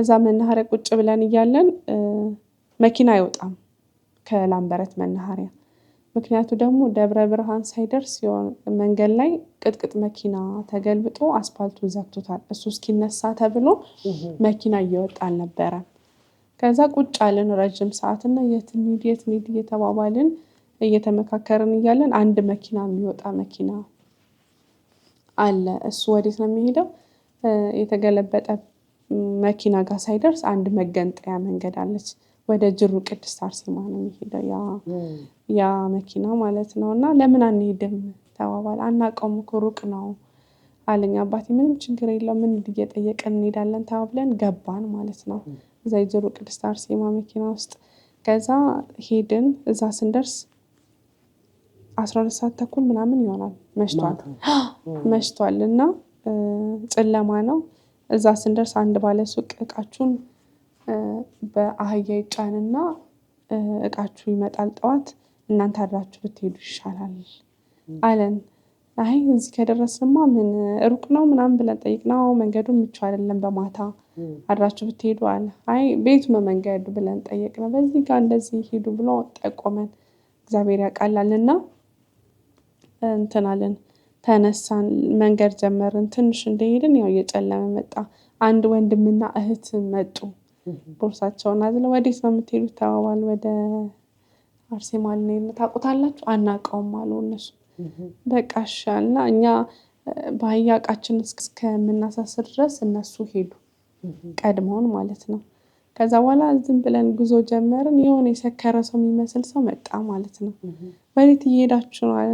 Speaker 1: እዛ መናኸሪያ ቁጭ ብለን እያለን መኪና አይወጣም ከላምበረት መናኸሪያ። ምክንያቱ ደግሞ ደብረ ብርሃን ሳይደርስ መንገድ ላይ ቅጥቅጥ መኪና ተገልብጦ አስፓልቱን ዘግቶታል። እሱ እስኪነሳ ተብሎ መኪና እየወጣ አልነበረም። ከዛ ቁጭ አልን ረጅም ሰዓትና የት እንሂድ እየተባባልን እየተመካከርን እያለን አንድ መኪና የሚወጣ መኪና አለ። እሱ ወዴት ነው የሚሄደው? የተገለበጠ መኪና ጋር ሳይደርስ አንድ መገንጠያ መንገድ አለች። ወደ ጅሩ ቅድስት አርሴማ ነው የሚሄደው ያ መኪና ማለት ነው። እና ለምን አንሄድም ተባባል። አናውቀውም እኮ ሩቅ ነው አለኝ አባቴ። ምንም ችግር የለውም ምን እየጠየቀን እንሄዳለን ተባብለን ገባን ማለት ነው እዛ የጅሩ ቅድስት አርሴማ መኪና ውስጥ። ከዛ ሄድን። እዛ ስንደርስ 12 ሰዓት ተኩል ምናምን ይሆናል። መሽቷል እና ጨለማ ነው። እዛ ስንደርስ አንድ ባለሱቅ እቃችሁን በአህያ ይጫንና እቃችሁ ይመጣል ጠዋት እናንተ አድራችሁ ብትሄዱ ይሻላል አለን። አይ እዚህ ከደረስንማ ምን ሩቅ ነው ምናምን ብለን ጠይቅነው መንገዱን ምቹ አይደለም በማታ አድራችሁ ብትሄዱ አለ። አይ ቤቱ ነው መንገዱ ብለን ጠየቅነው። በዚህ ጋር እንደዚህ ሂዱ ብሎ ጠቆመን። እግዚአብሔር ያውቃልና እንትን አለን። ተነሳን፣ መንገድ ጀመርን። ትንሽ እንደሄድን ያው እየጨለመ መጣ። አንድ ወንድምና እህት መጡ። ቦርሳቸውን አዝለው ወዴት ነው የምትሄዱት ተባባል። ወደ አርሴማ ልንሄድ ነው። ታውቁታላችሁ? አናውቀውም አሉ እነሱ። በቃ እሺ አልና እኛ በአህያ ዕቃችን እስከምናሳስር ድረስ እነሱ ሄዱ፣ ቀድመውን ማለት ነው። ከዛ በኋላ ዝም ብለን ጉዞ ጀመርን። የሆነ የሰከረ ሰው የሚመስል ሰው መጣ ማለት ነው። ወዴት እየሄዳችሁ ነው አለ።